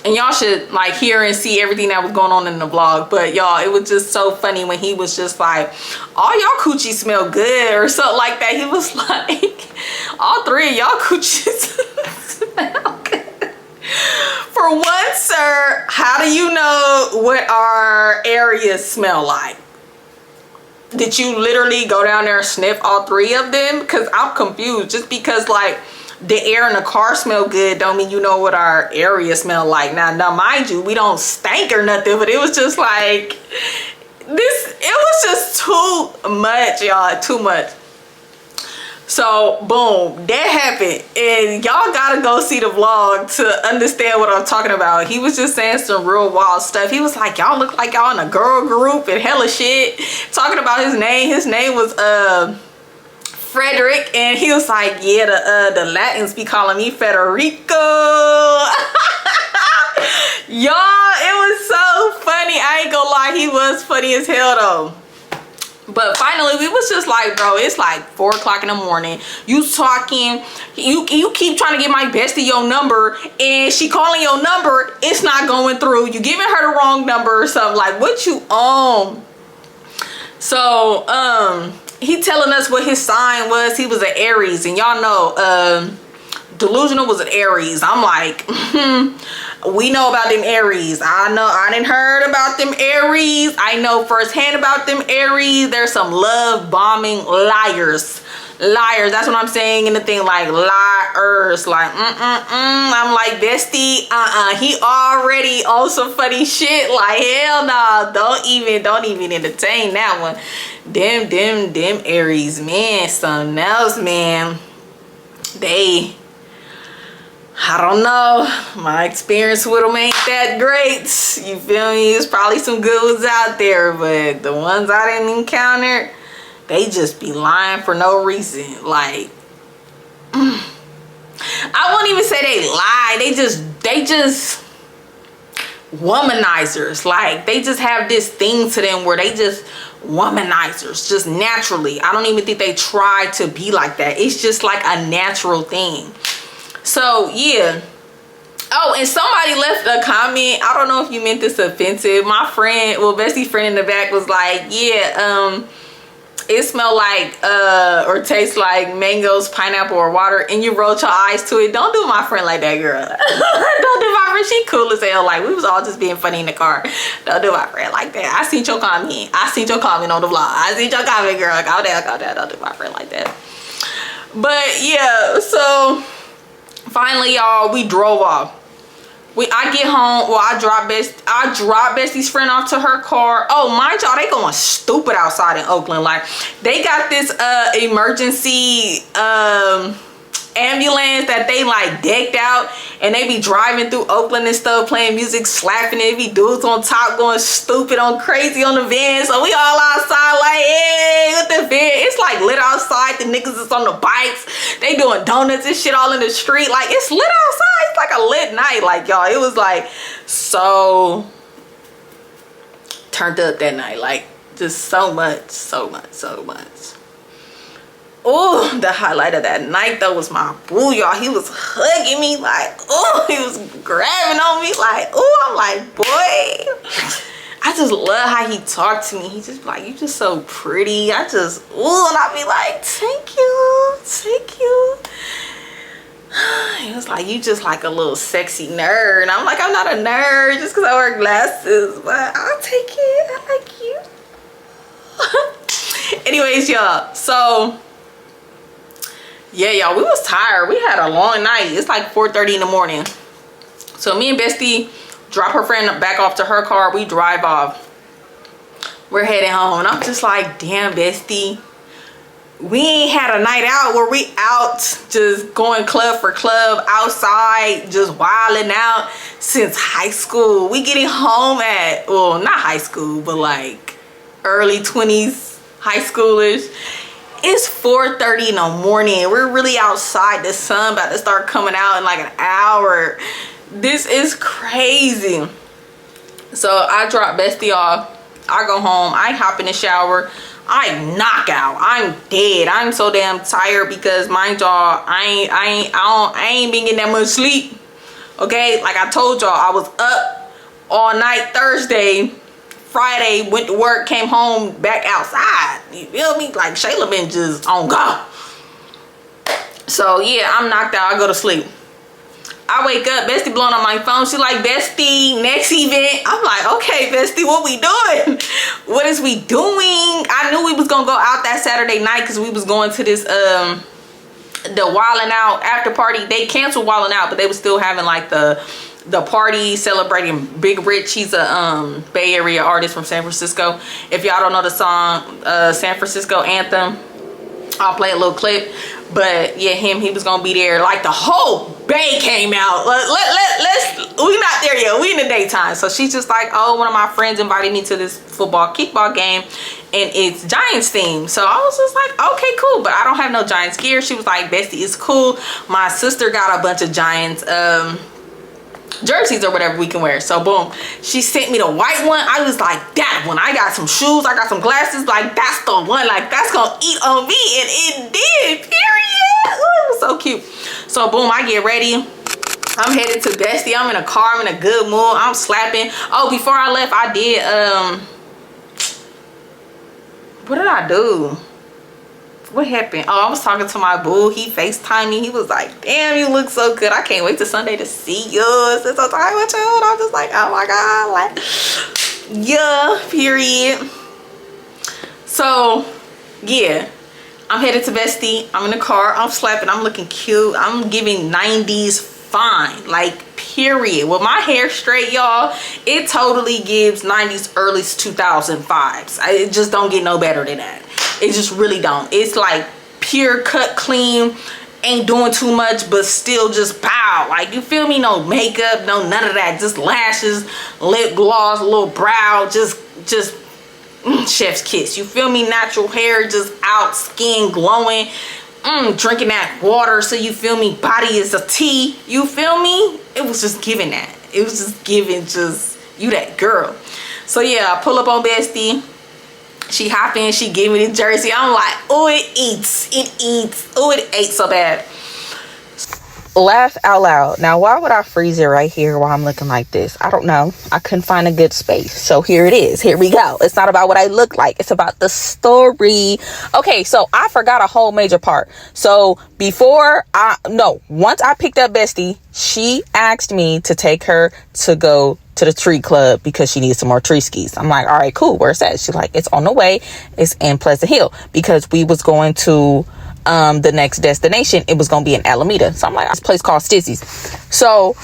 And y'all should like hear and see everything that was going on in the vlog. But y'all, it was just so funny when he was just like, all y'all coochie smell good or something like that. He was like, all three of y'all coochies smell good. For one, sir, how do you know what our areas smell like? Did you literally go down there and sniff all three of them? Because I'm confused. Just because like the air in the car smell good don't mean you know what our area smell like. Now mind you, we don't stink or nothing, but it was just like this, it was just too much, y'all, too much. So boom, that happened, and y'all gotta go see the vlog to understand what I'm talking about. He was just saying some real wild stuff. He was like, y'all look like y'all in a girl group and hella shit, talking about his name. His name was Frederick, and he was like, yeah, the Latins be calling me Federico. Y'all, it was so funny. I ain't gonna lie, he was funny as hell though. But finally, we was just like, bro, it's like 4 o'clock in the morning. You talking, you keep trying to get my bestie your number, and she calling your number, it's not going through. You giving her the wrong number or something. Like, what you on? So, he telling us what his sign was. He was an Aries, and y'all know, Delusional was an Aries. I'm like, we know about them Aries. I didn't heard about them Aries. I know firsthand about them Aries. There's some love bombing liars. That's what I'm saying in the thing, like liars. Like I'm like, bestie, he already on some funny shit. Like, hell no, don't even entertain that one. Them Aries, man, something else, man. I don't know, my experience with them ain't that great, you feel me? There's probably some good ones out there, but the ones I didn't encounter, they just be lying for no reason. Like, I won't even say they lie, they just womanizers. Like, they just have this thing to them where they just womanizers, just naturally. I don't even think they try to be like that. It's just like a natural thing. So yeah. Oh, and somebody left a comment. I don't know if you meant this offensive. My friend, well, bestie friend in the back was like, yeah, it smelled like or tastes like mangoes, pineapple, or water, and you rolled your eyes to it. Don't do my friend like that, girl. Don't do my friend. She cool as hell. Like, we was all just being funny in the car. Don't do my friend like that. I seen your comment. I seen your comment on the vlog. I seen your comment, girl. Go down, go down. Don't do my friend like that. But yeah, so finally, y'all, we drove off. I get home. Well, I drop Bestie's friend off to her car. Oh, mind y'all, they going stupid outside in Oakland. Like, they got this emergency ambulance that they like decked out, and they be driving through Oakland and stuff, playing music, slapping it. Be dudes on top going stupid on crazy on the van. So we all outside like, hey, with the van. It's like lit outside. The niggas is on the bikes. They doing donuts and shit all in the street. Like, it's lit outside. It's like a lit night. Like, y'all, it was like so turned up that night. Like, just so much. Oh, the highlight of that night though was my boo, y'all. He was hugging me like, oh, he was grabbing on me like, oh, I'm like, boy, I just love how he talked to me. He just like, you just so pretty. I just, ooh, and I be like, thank you. He was like, you just like a little sexy nerd. And I'm like, I'm not a nerd just because I wear glasses, but I'll take it. I like you. Anyways, y'all, so yeah, y'all, we was tired. We had a long night. It's like 4:30 in the morning. So me and Bestie drop her friend back off to her car. We drive off. We're heading home. And I'm just like, damn, Bestie. We ain't had a night out where we out just going club for club, outside, just wilding out since high school. We getting home at, well, not high school, but like early 20s, high schoolers. It's 4:30 in the morning. We're really outside. The sun about to start coming out in like an hour. This is crazy. So I drop Bestie off. I go home. I hop in the shower. I knock out. I'm dead. I'm so damn tired because, mind y'all, I ain't been getting that much sleep. Okay, like I told y'all, I was up all night Thursday. Friday, went to work, came home, back outside. You feel me? Like, Shayla been just on go. So yeah, I'm knocked out. I go to sleep. I wake up, Bestie blowing on my phone. She like, Bestie, next event. I'm like, okay, Bestie, what we doing? What is we doing? I knew we was gonna go out that Saturday night because we was going to this the Wildin' Out after party. They canceled Wildin' Out, but they was still having like the party celebrating Big Rich. He's a Bay Area artist from San Francisco. If y'all don't know the song San Francisco Anthem, I'll play a little clip. But yeah, he was gonna be there. Like, the whole Bay came out. We not there yet. We in the daytime. So she's just like, oh, one of my friends invited me to this football kickball game, and it's Giants themed. So I was just like, okay, cool. But I don't have no Giants gear. She was like, Bestie, it's cool. My sister got a bunch of Giants jerseys or whatever we can wear. So boom, she sent me the white one. I was like, that one. I got some shoes, I got some glasses, like that's the one, like that's gonna eat on me. And it did, period. Ooh, it was so cute. So boom, I get ready. I'm headed to Bestie. I'm in a car. I'm in a good mood. I'm slapping. Oh, before I left, I did what did I do? What happened? Oh, I was talking to my boo. He FaceTimed me. He was like, damn, you look so good. I can't wait till Sunday to see you. Since I'm talking with you. And I'm just like, oh my God. Like, yeah, period. So, yeah. I'm headed to Bestie. I'm in the car. I'm slapping. I'm looking cute. I'm giving 90s fine. Like, period. With my hair straight, y'all, it totally gives 90s, early 2000 vibes. It just don't get no better than that. It just really don't. It's like pure cut, clean, ain't doing too much, but still just pow. Like, you feel me? No makeup, no none of that. Just lashes, lip gloss, little brow, just chef's kiss. You feel me? Natural hair, just out, skin glowing. Drinking that water, so you feel me? Body is a tea. You feel me? It was just giving that. It was just giving just You that girl. So yeah, I pull up on Bestie. She hop in, she give me the jersey. I'm like, oh, it eats. Oh, it ate so bad. Laugh out loud. Now, why would I freeze it right here while I'm looking like this? I don't know. I couldn't find a good space. So here it is. Here we go. It's not about what I look like. It's about the story. Okay, so I forgot a whole major part. So once I picked up Bestie, she asked me to take her to go to the tree club because she needs some more tree skis. I'm like, all right, cool. Where's that? She's like, it's on the way. It's in Pleasant Hill, because we was going to the next destination. It was gonna be in Alameda. So I'm like, this place called Stizzy's. So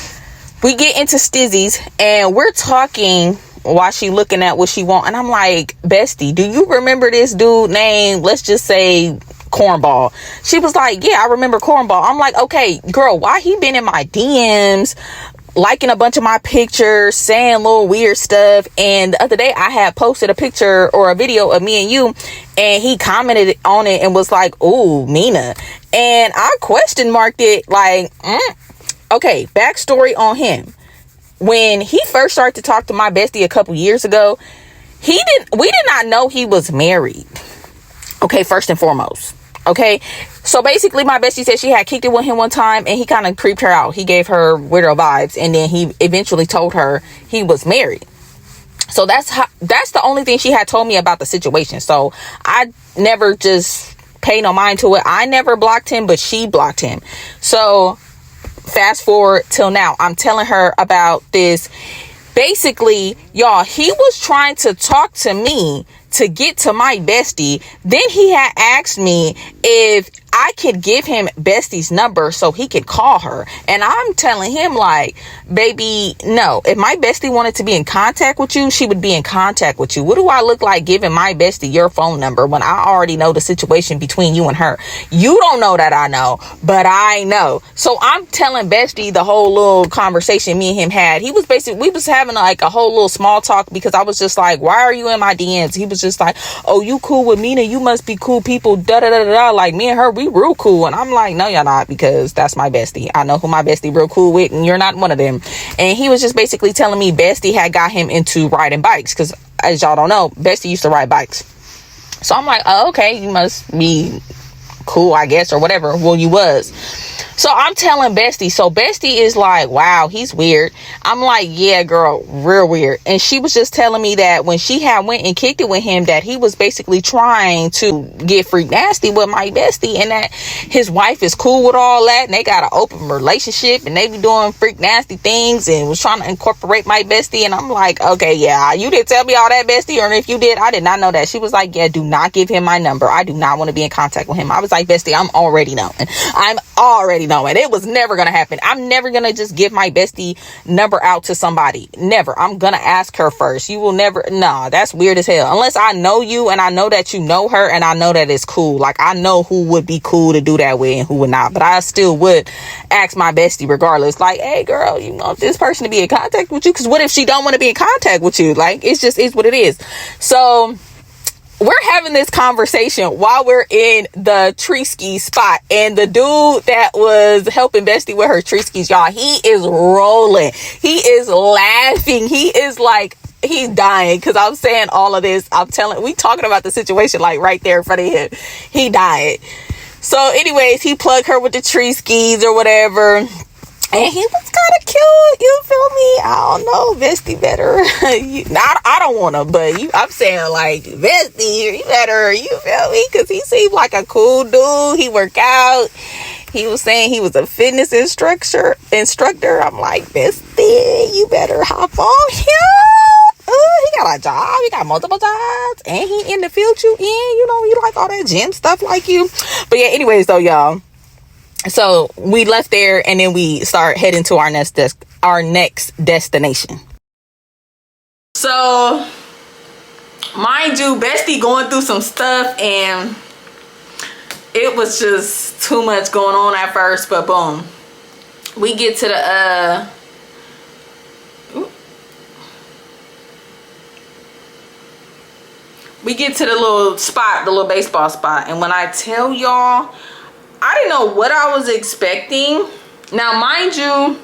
we get into Stizzy's and we're talking while she looking at what she want, and I'm like, Bestie, do you remember this dude named, let's just say, Cornball? She was like, yeah, I remember Cornball. I'm like, okay, girl, why he been in my DMs liking a bunch of my pictures, saying little weird stuff? And the other day I had posted a picture or a video of me and you, and he commented on it and was like, ooh, Mina. And I question marked it like, okay, backstory on him. When he first started to talk to my bestie a couple years ago, we did not know he was married. Okay, first and foremost. Okay, so basically my bestie said she had kicked it with him one time and he kind of creeped her out. He gave her weirdo vibes, and then he eventually told her he was married. So that's the only thing she had told me about the situation. So I never just paid no mind to it. I never blocked him, but she blocked him. So fast forward till now, I'm telling her about this. Basically, y'all, he was trying to talk to me to get to my bestie. Then he had asked me if I could give him Bestie's number so he could call her. And I'm telling him, like, baby, no. If my bestie wanted to be in contact with you, she would be in contact with you. What do I look like giving my bestie your phone number when I already know the situation between you and her? You don't know that I know, but I know. So I'm telling Bestie the whole little conversation me and him had. We was having like a whole little small talk, because I was just like, why are you in my DMs? He was just like, oh, you cool with Mina? You must be cool people. Da da da da. Like, me and her, we real cool. And I'm like, no, you're not, because that's my bestie. I know who my bestie real cool with, and you're not one of them. And he was just basically telling me Bestie had got him into riding bikes, because as y'all don't know, Bestie used to ride bikes. So I'm like, oh, okay, you must be cool, I guess, or whatever. Well, you was. So I'm telling Bestie. So Bestie is like, wow, he's weird. I'm like, yeah, girl, real weird. And she was just telling me that when she had went and kicked it with him, that he was basically trying to get freak nasty with my bestie, and that his wife is cool with all that, and they got an open relationship, and they be doing freak nasty things, and was trying to incorporate my bestie. And I'm like, okay, yeah, you didn't tell me all that, bestie, or if you did, I did not know that. She was like, yeah, do not give him my number. I do not want to be in contact with him. I was like, bestie, I'm already knowing. It was never gonna happen. I'm never gonna just give my bestie number out to somebody. Never. I'm gonna ask her first. You will never. Nah, that's weird as hell. Unless I know you and I know that you know her and I know that it's cool. Like, I know who would be cool to do that with and who would not. But I still would ask my bestie regardless. Like, hey, girl, you want this person to be in contact with you? Because what if she don't want to be in contact with you? Like, it's just is what it is. So we're having this conversation while we're in the tree ski spot, and the dude that was helping Bestie with her tree skis, y'all, he is rolling. He is laughing. He is like, he's dying, because I'm saying all of this. We talking about the situation like right there in front of him. He died. So anyways, he plugged her with the tree skis or whatever. And he was kind of cute, you feel me? I don't know, Bestie better. I don't want to, but I'm saying, like, Bestie, you better, you feel me? Because he seemed like a cool dude. He worked out. He was saying he was a fitness instructor. I'm like, Bestie, you better hop on him. He got a job. He got multiple jobs. And he in the field you in. You know, you like all that gym stuff like you. But yeah, anyways, though, y'all. So we left there, and then we start heading to our next destination. So, mind you, Bestie going through some stuff, and it was just too much going on at first. But boom, we get to the little spot, the little baseball spot, and when I tell y'all, I didn't know what I was expecting. Now, mind you,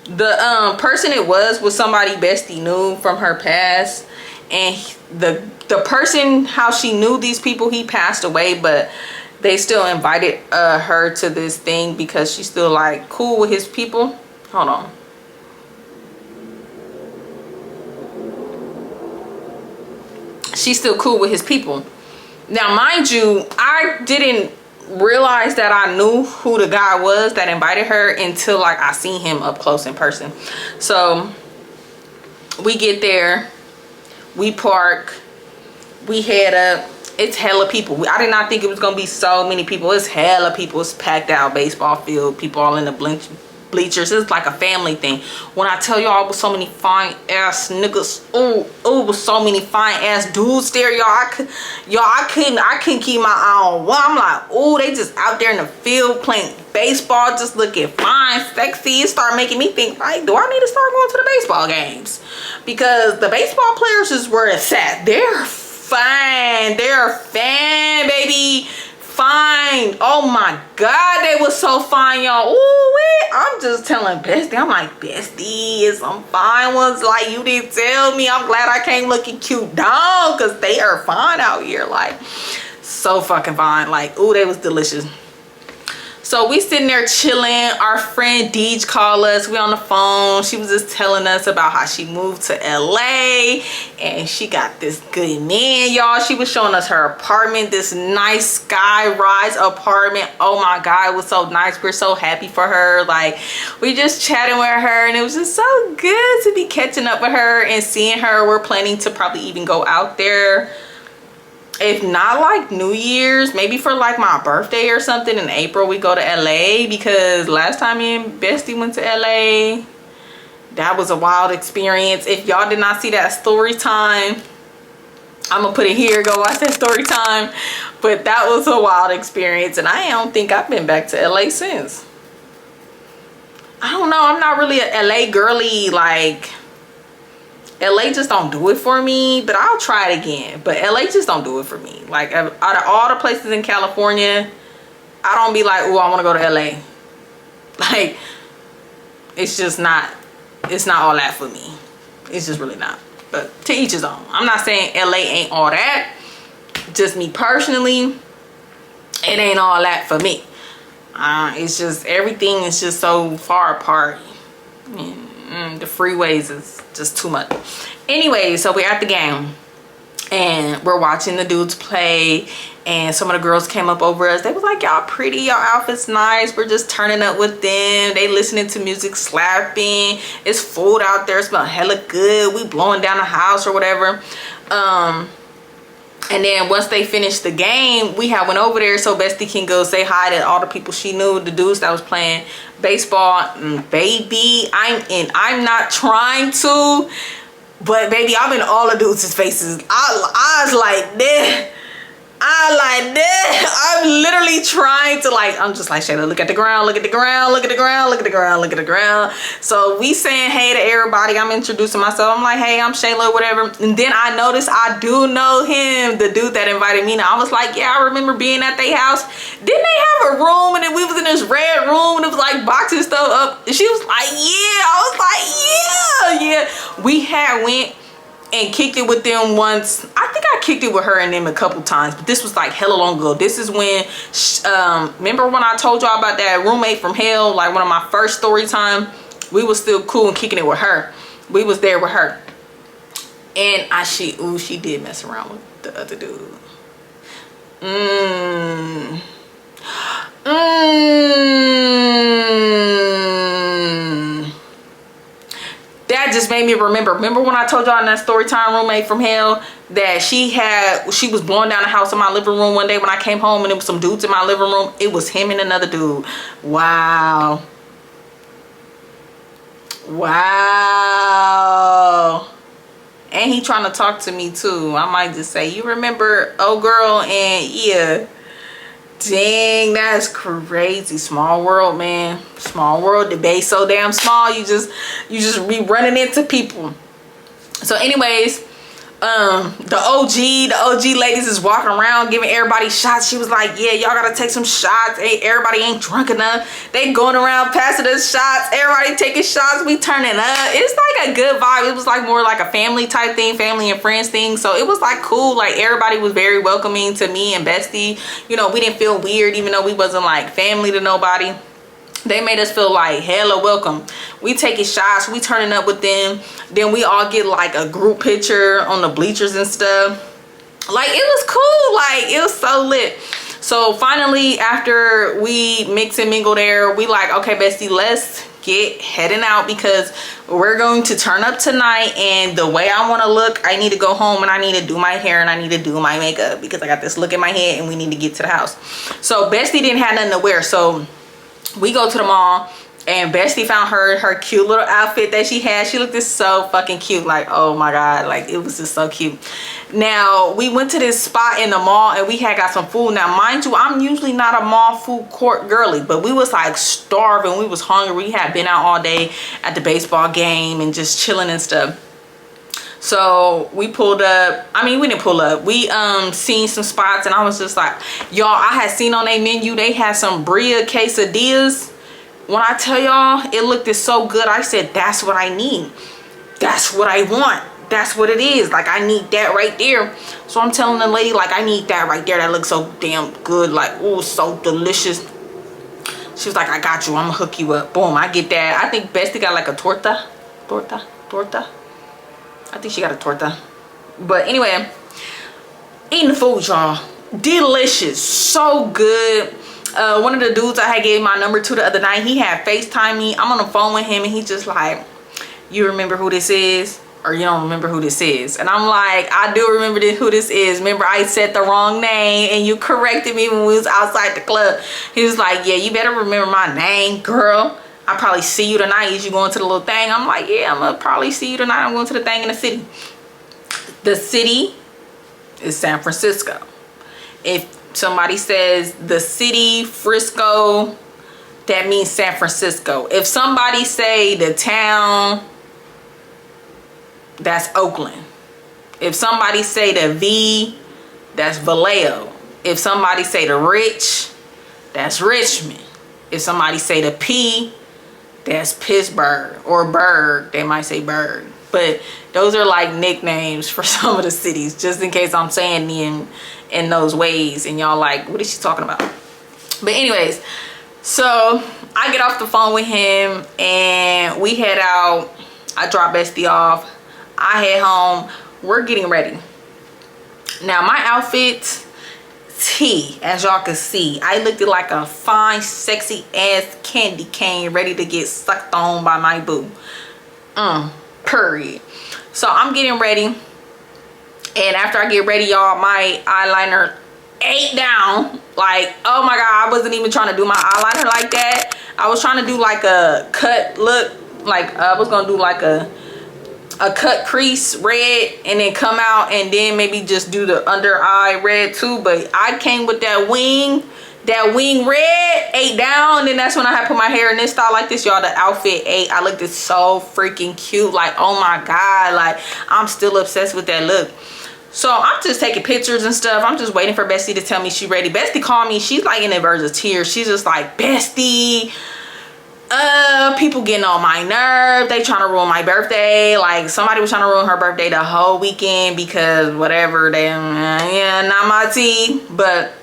The person it was somebody Bestie knew from her past, and the person how she knew these people, he passed away, but they still invited her to this thing because she's still like cool with his people. Hold on. She's still cool with his people. Now, mind you, I didn't realize that I knew who the guy was that invited her until like I seen him up close in person. So we get there, we park, we head up. It's hella people. I did not think it was gonna be so many people. It's hella people. It's packed out baseball field, people all in the bleachers. It's like a family thing. When I tell y'all, it was so many fine ass niggas. Oh, it was so many fine ass dudes there, y'all. I couldn't keep my eye on one. I'm like, oh, they just out there in the field playing baseball, just looking fine, sexy. It started making me think, like, do I need to start going to the baseball games? Because the baseball players is where it's at. They're fine. They're fan, baby. Fine. Oh my god, they was so fine, y'all. Ooh, I'm just telling Bestie, I'm like, Bestie, is some fine ones like you didn't tell me. I'm glad I came looking cute down, because they are fine out here, like so fucking fine. Like, ooh, they was delicious. So we sitting there chilling. Our friend Deej called us. We on the phone. She was just telling us about how she moved to LA and she got this good man, y'all. She was showing us her apartment, this nice sky-rise apartment. Oh my god, it was so nice. We're so happy for her. Like, we just chatting with her and it was just so good to be catching up with her and seeing her. We're planning to probably even go out there, if not like New Year's, maybe for like my birthday or something in April. We go to LA, because last time me and Bestie went to LA, that was a wild experience. If y'all did not see that story time, I'm gonna put it here, go watch that story time. But that was a wild experience, and I don't think I've been back to LA since. I don't know, I'm not really a LA girly. Like, LA just don't do it for me, but I'll try it again. But LA just don't do it for me. Like, out of all the places in California, I don't be like, oh, I want to go to LA. Like, it's just not, it's not all that for me. It's just really not. But to each his own. I'm not saying LA ain't all that. Just me personally, it ain't all that for me. It's just, everything is just so far apart. The freeways is just too much. Anyway, so we're at the game and we're watching the dudes play, and some of the girls came up over us. They was like, y'all pretty, y'all outfits nice. We're just turning up with them. They listening to music, slapping. It's food out there, smell hella good. We blowing down the house or whatever. And then once they finished the game, we had went over there so Bestie can go say hi to all the people she knew, the dudes that was playing baseball. Baby, I'm not trying to, but baby, I'm in all the dudes' faces. I was like this. I'm literally trying to, like, I'm just like, Shayla, look at the ground, look at the ground, look at the ground, look at the ground, look at the ground. So we saying hey to everybody. I'm introducing myself. I'm like, hey, I'm Shayla, whatever. And then I noticed I do know him, the dude that invited me. And I was like, yeah, I remember being at their house. Didn't they have a room and then we was in this red room and it was like boxing stuff up? And she was like, yeah. I was like, yeah. We had went and kicked it with them once. I think I kicked it with her and them a couple times, but this was like hella long ago. This is when, remember when I told y'all about that roommate from hell, like one of my first story time? We was still cool and kicking it with her. We was there with her. And she did mess around with the other dude. That just made me remember when I told y'all in that story time roommate from hell that she was blowing down the house in my living room one day when I came home, and it was some dudes in my living room. It was him and another dude. Wow. And he trying to talk to me too. I might just say, you remember old girl? And yeah. Dang, that's crazy. Small world, man. Small world. The bay's so damn small. You just be running into people. So anyways, the OG ladies is walking around giving everybody shots. She was like, yeah, y'all gotta take some shots. Hey, everybody ain't drunk enough. They going around passing us shots. Everybody taking shots. We turning up. It's like a good vibe. It was like more like a family type thing, family and friends thing. So it was like cool. Like everybody was very welcoming to me and Bestie. You know, we didn't feel weird even though we wasn't like family to nobody. They made us feel like hella welcome. We taking shots, we turning up with them. Then we all get like a group picture on the bleachers and stuff. Like it was cool, like it was so lit. So finally, after we mix and mingle there, we like, okay, Bestie, let's get heading out because we're going to turn up tonight. And the way I want to look, I need to go home and I need to do my hair and I need to do my makeup because I got this look in my head and we need to get to the house. So Bestie didn't have nothing to wear. So we go to the mall and Bestie found her cute little outfit that she had. She looked just so fucking cute. Like, oh my God, like it was just so cute. Now we went to this spot in the mall and we had got some food. Now mind you, I'm usually not a mall food court girly, but we was like starving. We was hungry. We had been out all day at the baseball game and just chilling and stuff. So we pulled up. I mean, we didn't pull up. We seen some spots and I was just like, y'all, I had seen on their menu, they had some Bria quesadillas. When I tell y'all, it looked so good. I said, that's what I need. That's what I want. That's what it is. Like, I need that right there. So I'm telling the lady, like, I need that right there. That looks so damn good. Like, oh, so delicious. She was like, I got you. I'm gonna hook you up. Boom, I get that. I think Bestie got like a torta. I think she got a torta. But anyway, eating the food, y'all. Delicious. So good. One of the dudes I had gave my number to the other night, he had FaceTime me. I'm on the phone with him and he's just like, you remember who this is? Or you don't remember who this is? And I'm like, I do remember who this is. Remember I said the wrong name and you corrected me when we was outside the club. He was like, yeah, you better remember my name, girl. I'll probably see you tonight. Is you going to the little thing? I'm like, yeah, I'm gonna probably see you tonight. I'm going to the thing in the city. The city is San Francisco. If somebody says the city, Frisco, that means San Francisco. If somebody say the town, that's Oakland. If somebody say the V, that's Vallejo. If somebody say the Rich, that's Richmond. If somebody say the P, that's Pittsburgh or Berg. They might say Berg. But those are like nicknames for some of the cities, just in case I'm saying them in those ways and y'all like, what is she talking about? But anyways, so I get off the phone with him and we head out. I drop Bestie off. I head home. We're getting ready. Now my outfit, as y'all can see, I looked like a fine, sexy ass candy cane ready to get sucked on by my boo. Period. So I'm getting ready. And after I get ready, y'all, my eyeliner ate down. Like, oh my God, I wasn't even trying to do my eyeliner like that. I was trying to do like a cut look. Like I was gonna do like a cut crease red and then come out and then maybe just do the under eye red too. But I came with that wing red, ate down, and then that's when I had put my hair in this style like this, y'all. The outfit ate. I looked so freaking cute. Like, oh my God, like I'm still obsessed with that look. So I'm just taking pictures and stuff. I'm just waiting for Bestie to tell me she's ready. Bestie called me. She's like in the verge of tears. She's just like, Bestie, people getting on my nerve. They trying to ruin my birthday. Like somebody was trying to ruin her birthday the whole weekend because whatever. They, yeah, not my tea. But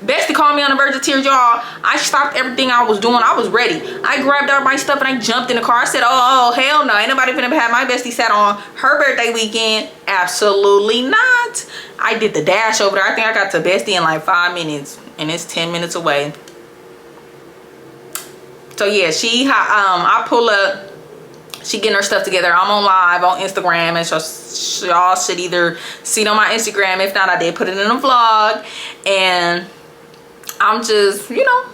Bestie called me on the verge of tears, y'all. I stopped everything I was doing. I was ready. I grabbed all my stuff and I jumped in the car. I said, oh hell no. Ain't nobody finna have my Bestie sat on her birthday weekend. Absolutely not. I did the dash over there. I think I got to Bestie in like 5 minutes and it's 10 minutes away. So yeah, I pull up. She getting her stuff together. I'm on live on Instagram, and so y'all should either see it on my Instagram. If not, I did put it in a vlog. And I'm just, you know,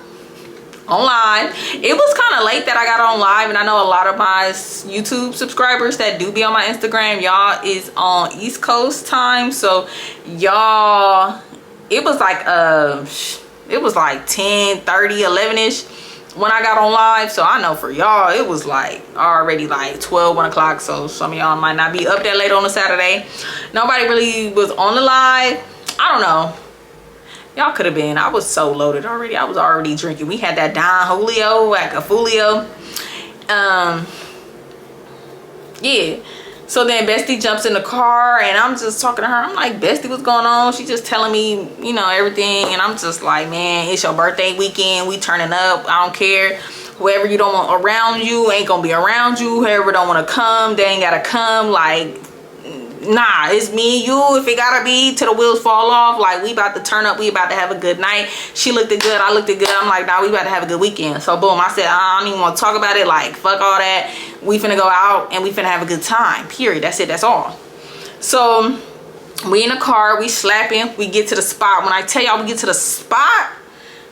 on live. It was kind of late that I got on live, and I know a lot of my YouTube subscribers that do be on my Instagram, y'all is on East Coast time. So y'all, it was like 10:30, 11ish when I got on live. So I know for y'all, it was like already like 12, 1 o'clock. So some of y'all might not be up that late on a Saturday. Nobody really was on the live. I don't know. Y'all could have been. I was so loaded already. I was already drinking. We had that Don Julio, like a Fulio. Yeah. So then Bestie jumps in the car and I'm just talking to her. I'm like, Bestie, what's going on? She's just telling me, you know, everything. And I'm just like, man, it's your birthday weekend. We turning up. I don't care. Whoever you don't want around you ain't gonna be around you. Whoever don't want to come, they ain't gotta come. Like, nah, it's me and you. If it gotta be till the wheels fall off, like, we about to turn up. We about to have a good night. She looked good. I looked good. I'm like, nah, we about to have a good weekend. So boom, I said, I don't even want to talk about it. Like, fuck all that. We finna go out and we finna have a good time, period. That's it. That's all. So we in the car, we slapping, we get to the spot. When I tell y'all we get to the spot,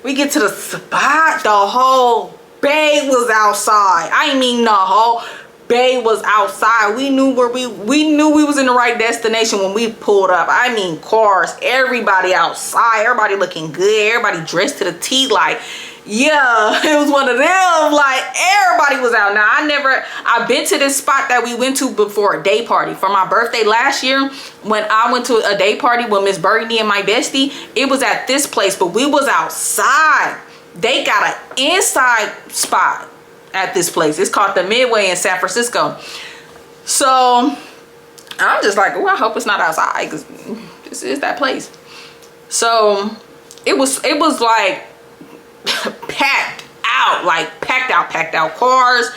the whole bay was outside. I mean, the whole bay was outside. We knew where we knew we was in the right destination when we pulled up. I mean, cars, everybody outside, everybody looking good, everybody dressed to the T. Like, yeah, it was one of them. Like, everybody was out. Now, I've been to this spot that we went to before a day party for my birthday last year. When I went to a day party with Miss Birdie and my bestie, it was at this place, but we was outside. They got an inside spot at this place. It's called the Midway in San Francisco. So I'm just like, oh, I hope it's not outside, because this is that place. So it was like packed out cars.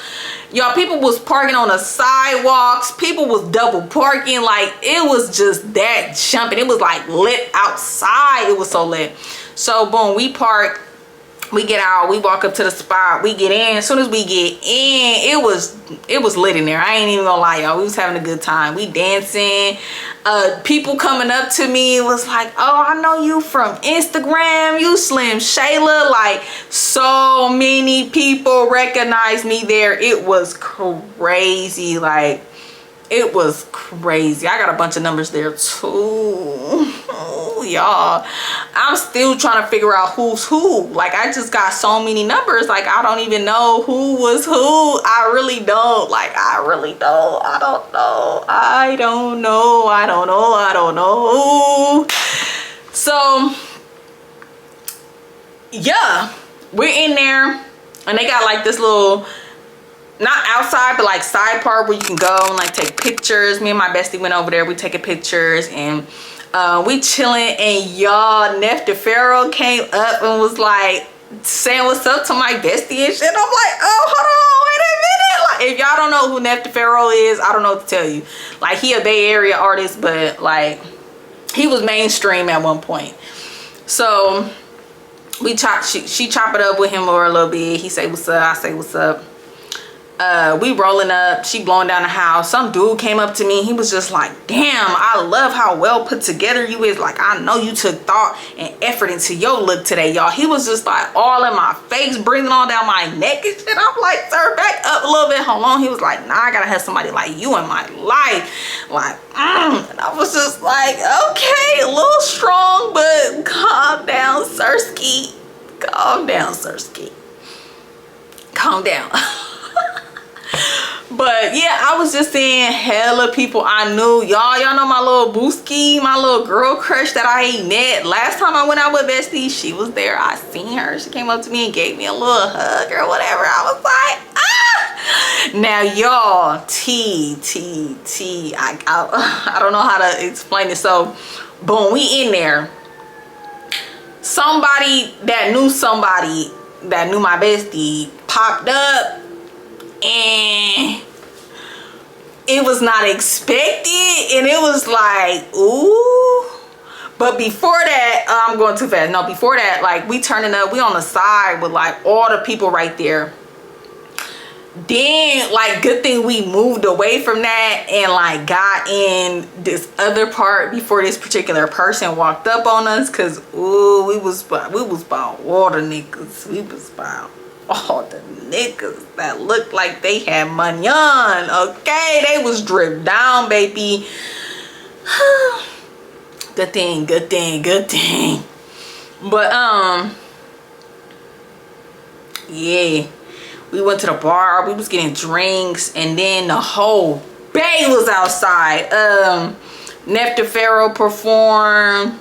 Y'all, people was parking on the sidewalks. People was double parking. Like, it was just that jumping. It was like lit outside. It was so lit. So boom, we parked. We get out, we walk up to the spot, we get in. As soon as we get in, it was lit in there. I ain't even gonna lie, y'all. We was having a good time. We dancing. People coming up to me was like, oh, I know you from Instagram. You Slim Shayla. Like, so many people recognized me there. It was crazy. Like, it was crazy. I got a bunch of numbers there too. Y'all, I'm still trying to figure out who's who. Like, I just got so many numbers. Like, I don't even know who was who. I really don't. Like, I really don't. I don't know. I don't know. So yeah, we're in there and they got like this little, not outside, but like side part where you can go and like take pictures. Me and my bestie went over there. We taking pictures and we chilling, and y'all, Neff DeFaro came up and was like saying what's up to my bestie and shit. I'm like, oh, hold on, wait a minute. Like, if y'all don't know who Neff DeFaro is, I don't know what to tell you. Like, he a Bay Area artist, but like, he was mainstream at one point. So we she chop it up with him for a little bit. He say what's up, I say what's up. We rolling up, she blowing down the house. Some dude came up to me. He was just like, damn, I love how well put together you is. Like, I know you took thought and effort into your look today, y'all. He was just like all in my face, breathing all down my neck and shit. I'm like, sir, back up a little bit, hold on. He was like, nah, I gotta have somebody like you in my life. Like, and I was just like, okay, a little strong, but calm down, Sirski. Calm down, Sirski. Calm down. But yeah, I was just saying, hella people I knew. Y'all know my little Booski, my little girl crush that I ain't met. Last time I went out with Bestie, she was there. I seen her. She came up to me and gave me a little hug or whatever. I was like, ah! Now y'all, I don't know how to explain it. So boom, we in there. Somebody that knew my bestie popped up. And it was not expected, and it was like, ooh. But before that, I'm going too fast. No, before that, like, we turning up, we on the side with like all the people right there. Then, like, good thing we moved away from that and like got in this other part before this particular person walked up on us, because ooh, we was about all the niggas. We was about all the niggas that looked like they had money on. Okay, they was dripped down, baby. Good thing. But Yeah. We went to the bar, we was getting drinks, and then the whole bay was outside. Nefta Pharaoh performed,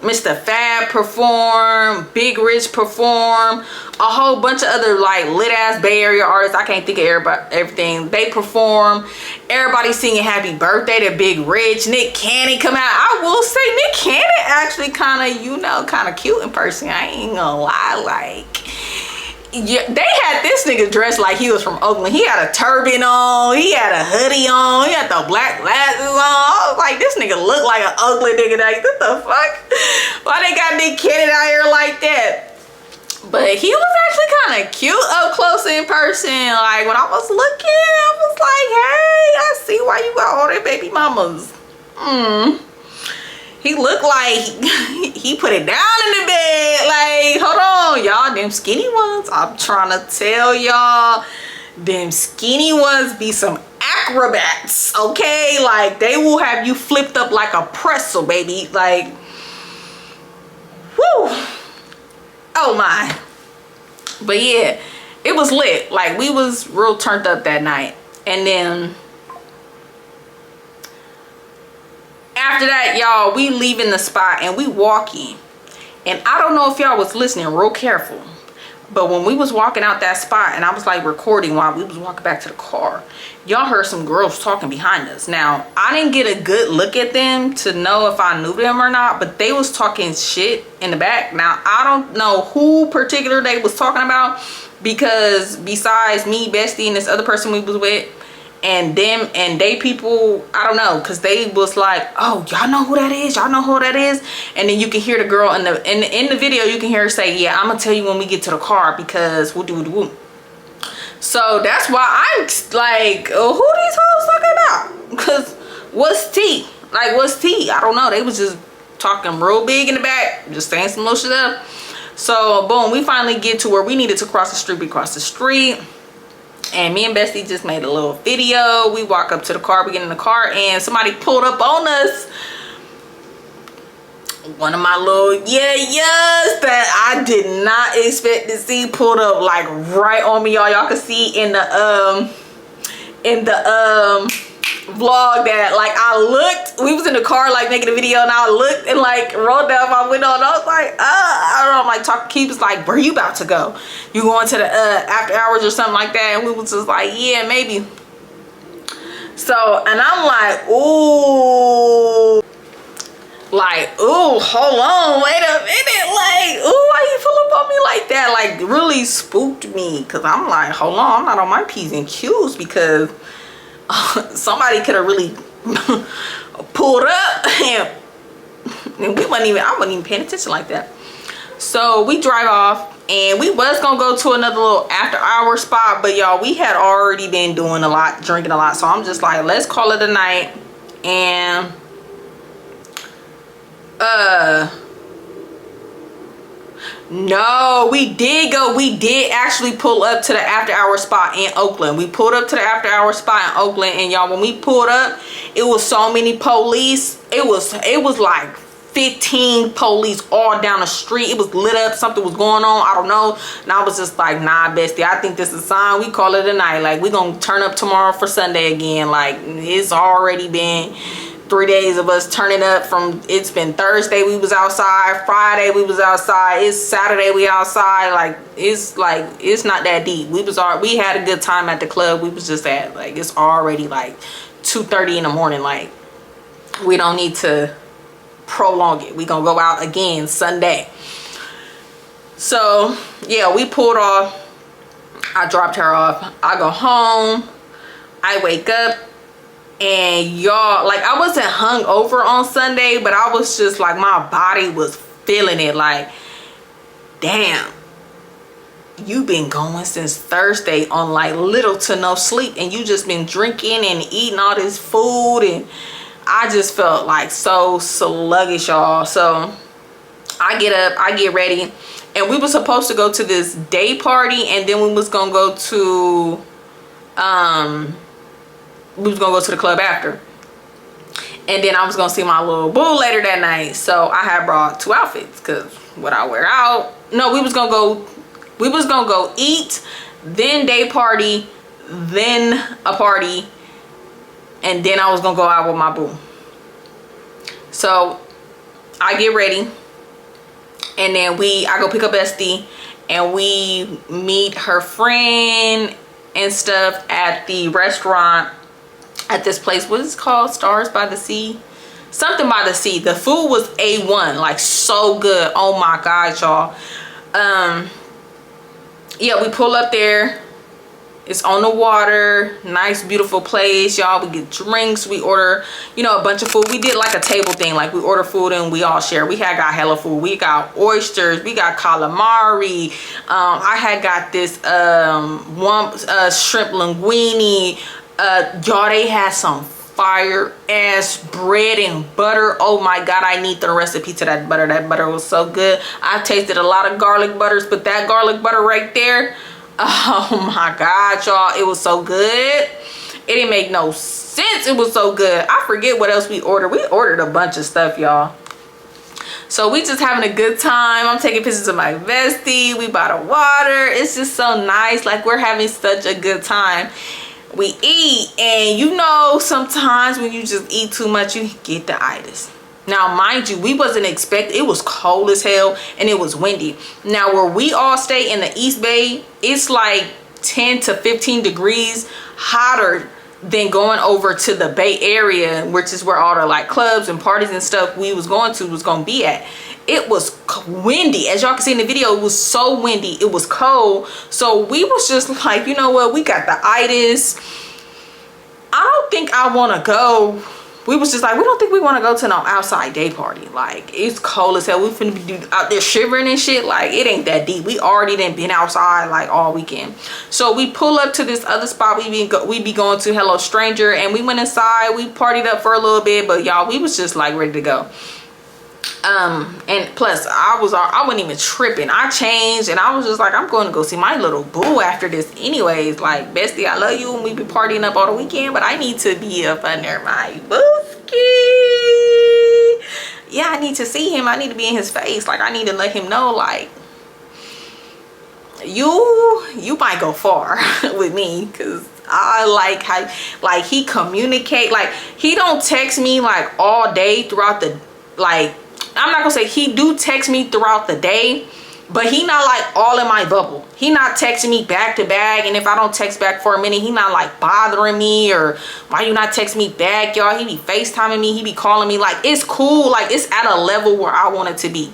Mr. Fab performed, Big Rich performed, a whole bunch of other like lit ass Bay Area artists. I can't think of everything. They performed. Everybody singing happy birthday to Big Rich. Nick Cannon come out. I will say Nick Cannon actually kind of cute in person. I ain't gonna lie, like. Yeah, they had this nigga dressed like he was from Oakland. He had a turban on, he had a hoodie on, he had the black glasses on. I was like, this nigga look like an ugly nigga. Like, what the fuck? Why they got Nick Cannon out here like that? But he was actually kind of cute up close in person. Like, when I was looking, I was like, hey, I see why you got all them baby mamas. He looked like he put it down in the bed. Like, hold on, y'all. Them skinny ones, I'm trying to tell y'all, them skinny ones be some acrobats, okay? Like, they will have you flipped up like a pretzel, baby. Like, whoo. Oh, my. But, yeah, it was lit. Like, we was real turned up that night. And then after that, y'all, we leaving the spot and we walking. And I don't know if y'all was listening real careful, but when we was walking out that spot and I was like recording while we was walking back to the car, y'all heard some girls talking behind us. Now, I didn't get a good look at them to know if I knew them or not, but they was talking shit in the back. Now, I don't know who particular they was talking about, because besides me, Bestie, and this other person we was with, and them and they people, I don't know, because they was like, oh, y'all know who that is, y'all know who that is. And then you can hear the girl in the video, you can hear her say, yeah, I'm gonna tell you when we get to the car, because we'll do. So that's why I'm like, oh, who these hoes talking about? Because what's tea? Like, what's tea? I don't know. They was just talking real big in the back, just saying some little shit up. So boom, we finally get to where we needed to cross the street. We crossed the street. And me and Bestie just made a little video. We walk up to the car, we get in the car, and somebody pulled up on us. One of my little yeah-yeahs that I did not expect to see pulled up like right on me, y'all. Y'all can see in the vlog that like I looked, we was in the car like making a video, and I looked and like rolled down my window, and I was like, I don't know, I'm like talking. Keith was like, where you about to go? You going to the after hours or something like that? And we was just like, yeah, maybe. So, and I'm like, ooh, hold on, wait a minute, like, ooh, why you pull up on me like that? Like, really spooked me, because I'm like, hold on, I'm not on my P's and Q's, because somebody could have really pulled up and I wasn't even paying attention like that. So we drive off, and we was gonna go to another little after hour spot, but y'all, we had already been doing a lot, drinking a lot, so I'm just like, let's call it a night. And no, we did actually pull up to the after hour spot in Oakland. We pulled up to the after hour spot in Oakland, and y'all, when we pulled up, it was so many police. It was like 15 police all down the street. It was lit up, something was going on, I don't know. And I was just like, nah, Bestie, I think this is a sign. We call it a night. Like, we gonna turn up tomorrow for Sunday again. Like, it's already been 3 days of us turning up. From, it's been Thursday we was outside, Friday we was outside, it's Saturday we outside. Like, it's not that deep. We had a good time at the club. We was just at, like, it's already like 2:30 in the morning. Like, we don't need to prolong it. We gonna go out again Sunday. So yeah, we pulled off. I dropped her off. I go home. I wake up, and y'all, like, I wasn't hungover on Sunday, but I was just like, my body was feeling it. Like, damn, you been going since Thursday on like little to no sleep, and you just been drinking and eating all this food, and I just felt like so sluggish, y'all. So I get up, I get ready, and we were supposed to go to this day party, and then we was gonna go to the club after. And then I was gonna see my little boo later that night. So I had brought 2 outfits because what I wear out. No, we was gonna go eat, then day party, then a party, and then I was gonna go out with my boo. So I get ready, and then I go pick up Bestie, and we meet her friend and stuff at the restaurant at this place. What is it called? Stars by the Sea? Something by the sea. The food was A1, like so good. Oh my god, y'all. Yeah, we pull up there. It's on the water. Nice, beautiful place, y'all. We get drinks. We order, you know, a bunch of food. We did like a table thing. Like we order food and we all share. We had got hella food. We got oysters. We got calamari. I had got this shrimp linguine. Y'all, they had some fire ass bread and butter. Oh my god, I need the recipe to that butter. That butter was so good. I tasted a lot of garlic butters, but that garlic butter right there, oh my god, y'all, it was so good. It didn't make no sense. It was so good. I forget what else we ordered. We ordered a bunch of stuff, y'all. So we just having a good time. I'm taking pictures of my bestie. We bought a water. It's just so nice. Like, we're having such a good time. We eat, and you know, sometimes when you just eat too much, you get the itis. Now, mind you, we wasn't expecting, it was cold as hell and it was windy. Now, where we all stay in the East Bay, it's like 10 to 15 degrees hotter than going over to the Bay Area, which is where all the like clubs and parties and stuff we was going to be at. It was windy. As y'all can see in the video, it was so windy. It was cold. So we was just like, you know what? We got the itis. I don't think I want to go. We was just like, we don't think we want to go to no outside day party. Like, it's cold as hell. We finna be out there shivering and shit. Like, it ain't that deep. We already done been outside like all weekend. So we pull up to this other spot we be going to, Hello Stranger, and we went inside. We partied up for a little bit, but y'all, we was just like ready to go. And plus I wasn't even tripping. I changed and I was just like, I'm going to go see my little boo after this anyways. Like, bestie, I love you and we be partying up all the weekend, but I need to be up under my booski. Yeah, I need to see him. I need to be in his face. Like, I need to let him know, like, you might go far with me, because I like how, like, he communicate. Like, he don't text me like all day throughout the, like, I'm not gonna say he do text me throughout the day, but he not like all in my bubble. He not texting me back to back, and if I don't text back for a minute, he not like bothering me or why you not text me back, y'all. He be FaceTiming me, he be calling me. Like, it's cool. Like, it's at a level where I want it to be.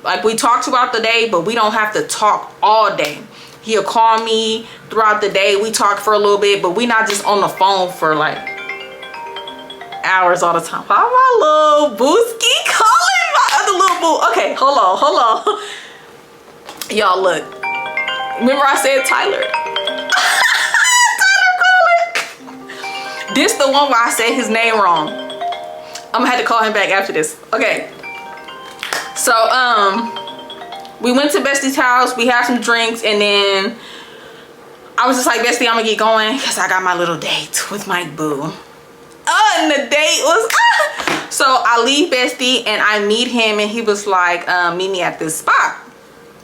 Like, we talk throughout the day, but we don't have to talk all day. He'll call me throughout the day. We talk for a little bit, but we not just on the phone for like hours all the time. Why my little booski calling my other little boo? Okay, hold on. Y'all, look. Remember I said Tyler? Tyler calling. This the one where I said his name wrong. I'm gonna have to call him back after this. Okay. So, we went to Bestie's house. We had some drinks, and then I was just like, Bestie, I'm gonna get going because I got my little date with my boo. And the date was so I leave Bestie and I meet him, and he was like, meet me at this spot.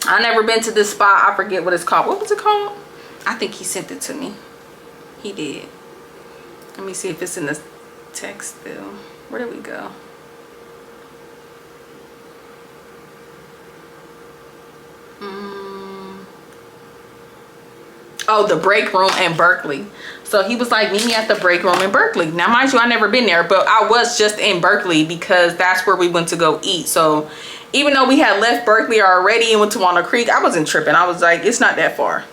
I never been to this spot. I forget what it's called. What was it called? I think he sent it to me. He did. Let me see if it's in the text still. Where did we go? Oh, the break room in Berkeley. So he was like, meet me at the break room in Berkeley. Now, mind you, I never been there, but I was just in Berkeley because that's where we went to go eat. So even though we had left Berkeley already and went to Walnut Creek, I wasn't tripping. I was like, it's not that far.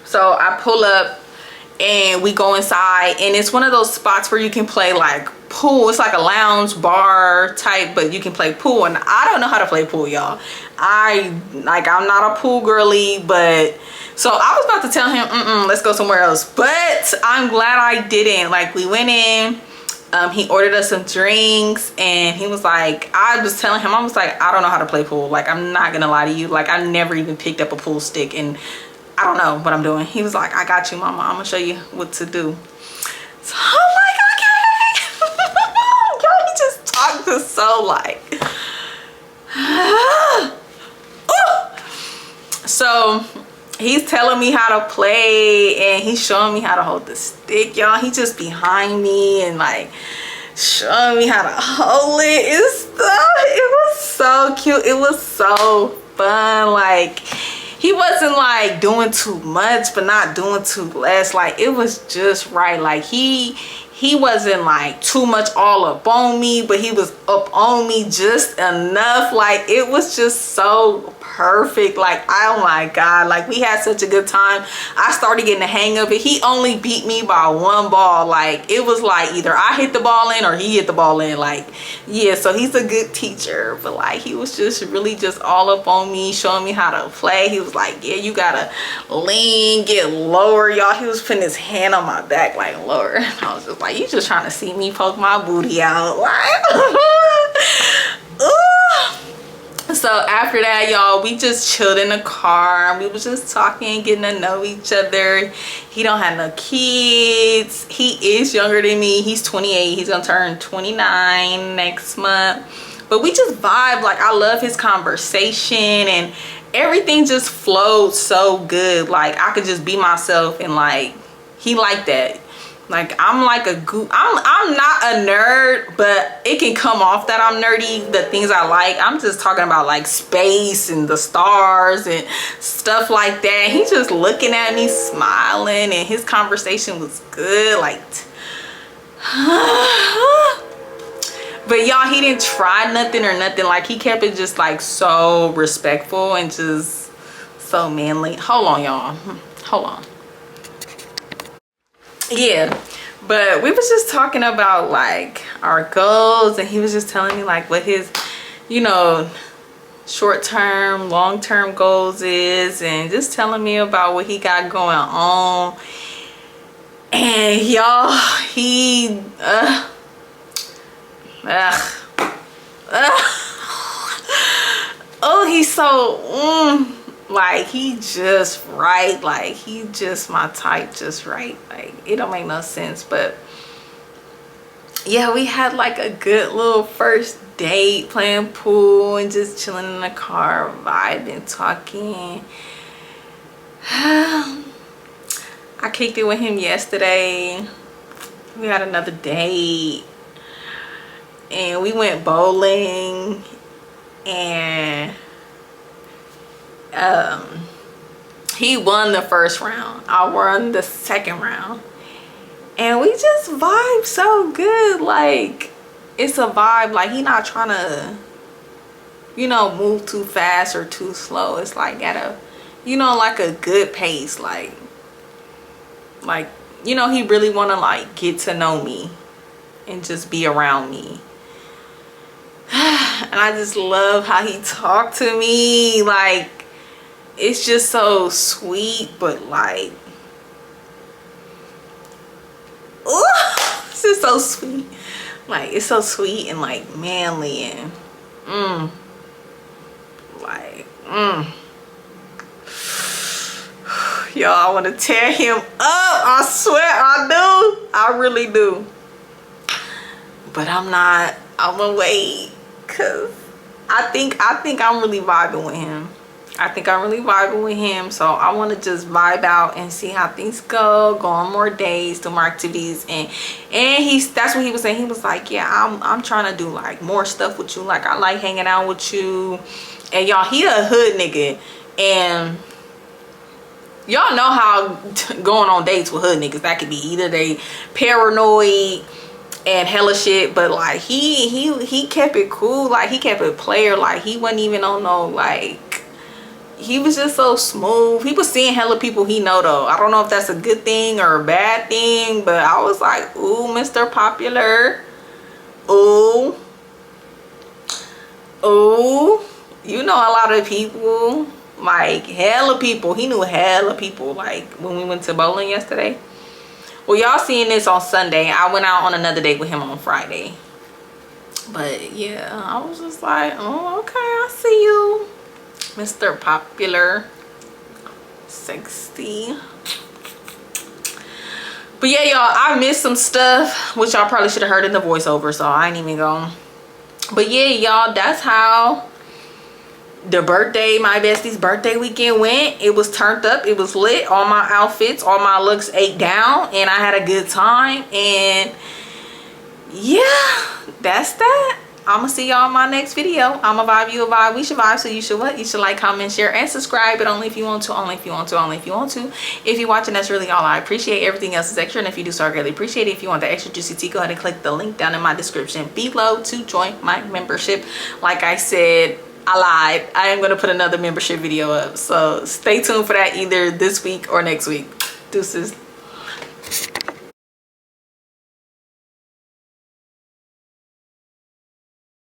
So I pull up and we go inside, and it's one of those spots where you can play like pool. It's like a lounge bar type, but you can play pool, and I don't know how to play pool, y'all. I'm not a pool girly, but so I was about to tell him, let's go somewhere else, but I'm glad I didn't. Like, we went in, he ordered us some drinks, and he was like, I was telling him, I was like, I don't know how to play pool. Like, I'm not gonna lie to you. Like, I never even picked up a pool stick, and I don't know what I'm doing. He was like, I got you, mama. I'm gonna show you what to do. So I'm like, okay. was so like, so he's telling me how to play and he's showing me how to hold the stick, y'all. He just behind me and like showing me how to hold it. It was so cute. It was so fun. Like, he wasn't like doing too much but not doing too less. Like, it was just right. Like, he wasn't like too much all up on me, but he was up on me just enough. Like, it was just so perfect. Like, oh my God, like, we had such a good time. I started getting the hang of it. He only beat me by one ball. Like, it was like either I hit the ball in or he hit the ball in. Like, yeah, so he's a good teacher, but like, he was just really just all up on me, showing me how to play. He was like, yeah, you gotta lean, get lower, y'all. He was putting his hand on my back, like, lower. I was just like, you just trying to see me poke my booty out. Like, so after that, y'all, we just chilled in the car. We was just talking, getting to know each other. He don't have no kids. He is younger than me. He's 28. He's gonna turn 29 next month. But we just vibe. Like, I love his conversation and everything just flowed so good. Like, I could just be myself and like, he liked that. Like, I'm like a goof. I'm not a nerd, but it can come off that I'm nerdy, the things I like. I'm just talking about like space and the stars and stuff like that. He's just looking at me, smiling, and his conversation was good. Like, but y'all, he didn't try nothing or nothing. Like, he kept it just like so respectful and just so manly. Hold on, y'all. Hold on. Yeah, but we was just talking about like our goals, and he was just telling me like what his, you know, short-term, long-term goals is, and just telling me about what he got going on. And y'all, he oh, he's so like, he just right. Like, he just my type, just right. Like, it don't make no sense. But yeah, we had like a good little first date, playing pool and just chilling in the car, vibing, talking. I kicked it with him yesterday. We had another date and we went bowling, and he won the first round. I won the second round, and we just vibe so good. Like, it's a vibe. Like, he not trying to, you know, move too fast or too slow. It's like at a, you know, like a good pace. Like, you know, he really want to like get to know me and just be around me. And I just love how he talked to me. Like, it's just so sweet, but like, ooh, it's just so sweet. Like, it's so sweet and like manly and y'all, I want to tear him up. I swear I do. I really do. But I'm not. I'm gonna wait, cause I think I'm really vibing with him. So I want to just vibe out and see how things go on more days, do more activities, and that's what he was saying. He was like, yeah, I'm trying to do like more stuff with you. Like, I like hanging out with you. And y'all, he a hood nigga, and y'all know how going on dates with hood niggas, that could be either they paranoid and hella shit, but like he kept it cool. Like, he kept it player. Like, he wasn't even on no like, he was just so smooth. He was seeing hella people he know though. I don't know if that's a good thing or a bad thing, but I was like, ooh, Mr. Popular. Ooh, you know a lot of people. Like, hella people. He knew hella people. Like, when we went to bowling yesterday. Well, y'all seeing this on Sunday. I went out on another date with him on Friday. But yeah, I was just like, oh, okay, I see you, Mr. Popular. 60. But yeah, y'all, I missed some stuff, which y'all probably should have heard in the voiceover, so I ain't even gonna But yeah, y'all, that's how the my bestie's birthday weekend went. It was turned up, it was lit. All my outfits, all my looks ate down, and I had a good time. And yeah, that's that. I'm gonna see y'all in my next video. I'm a vibe, you a vibe, we should vibe, so you should what? You should like, comment, share, and subscribe, but only if you want to, only if you want to, only if you want to. If you're watching, that's really all I appreciate. Everything else is extra, and if you do so, I greatly appreciate it. If you want the extra juicy tea, go ahead and click the link down in my description below to join my membership. Like I said, I lied. I am gonna put another membership video up, so stay tuned for that either this week or next week. Deuces.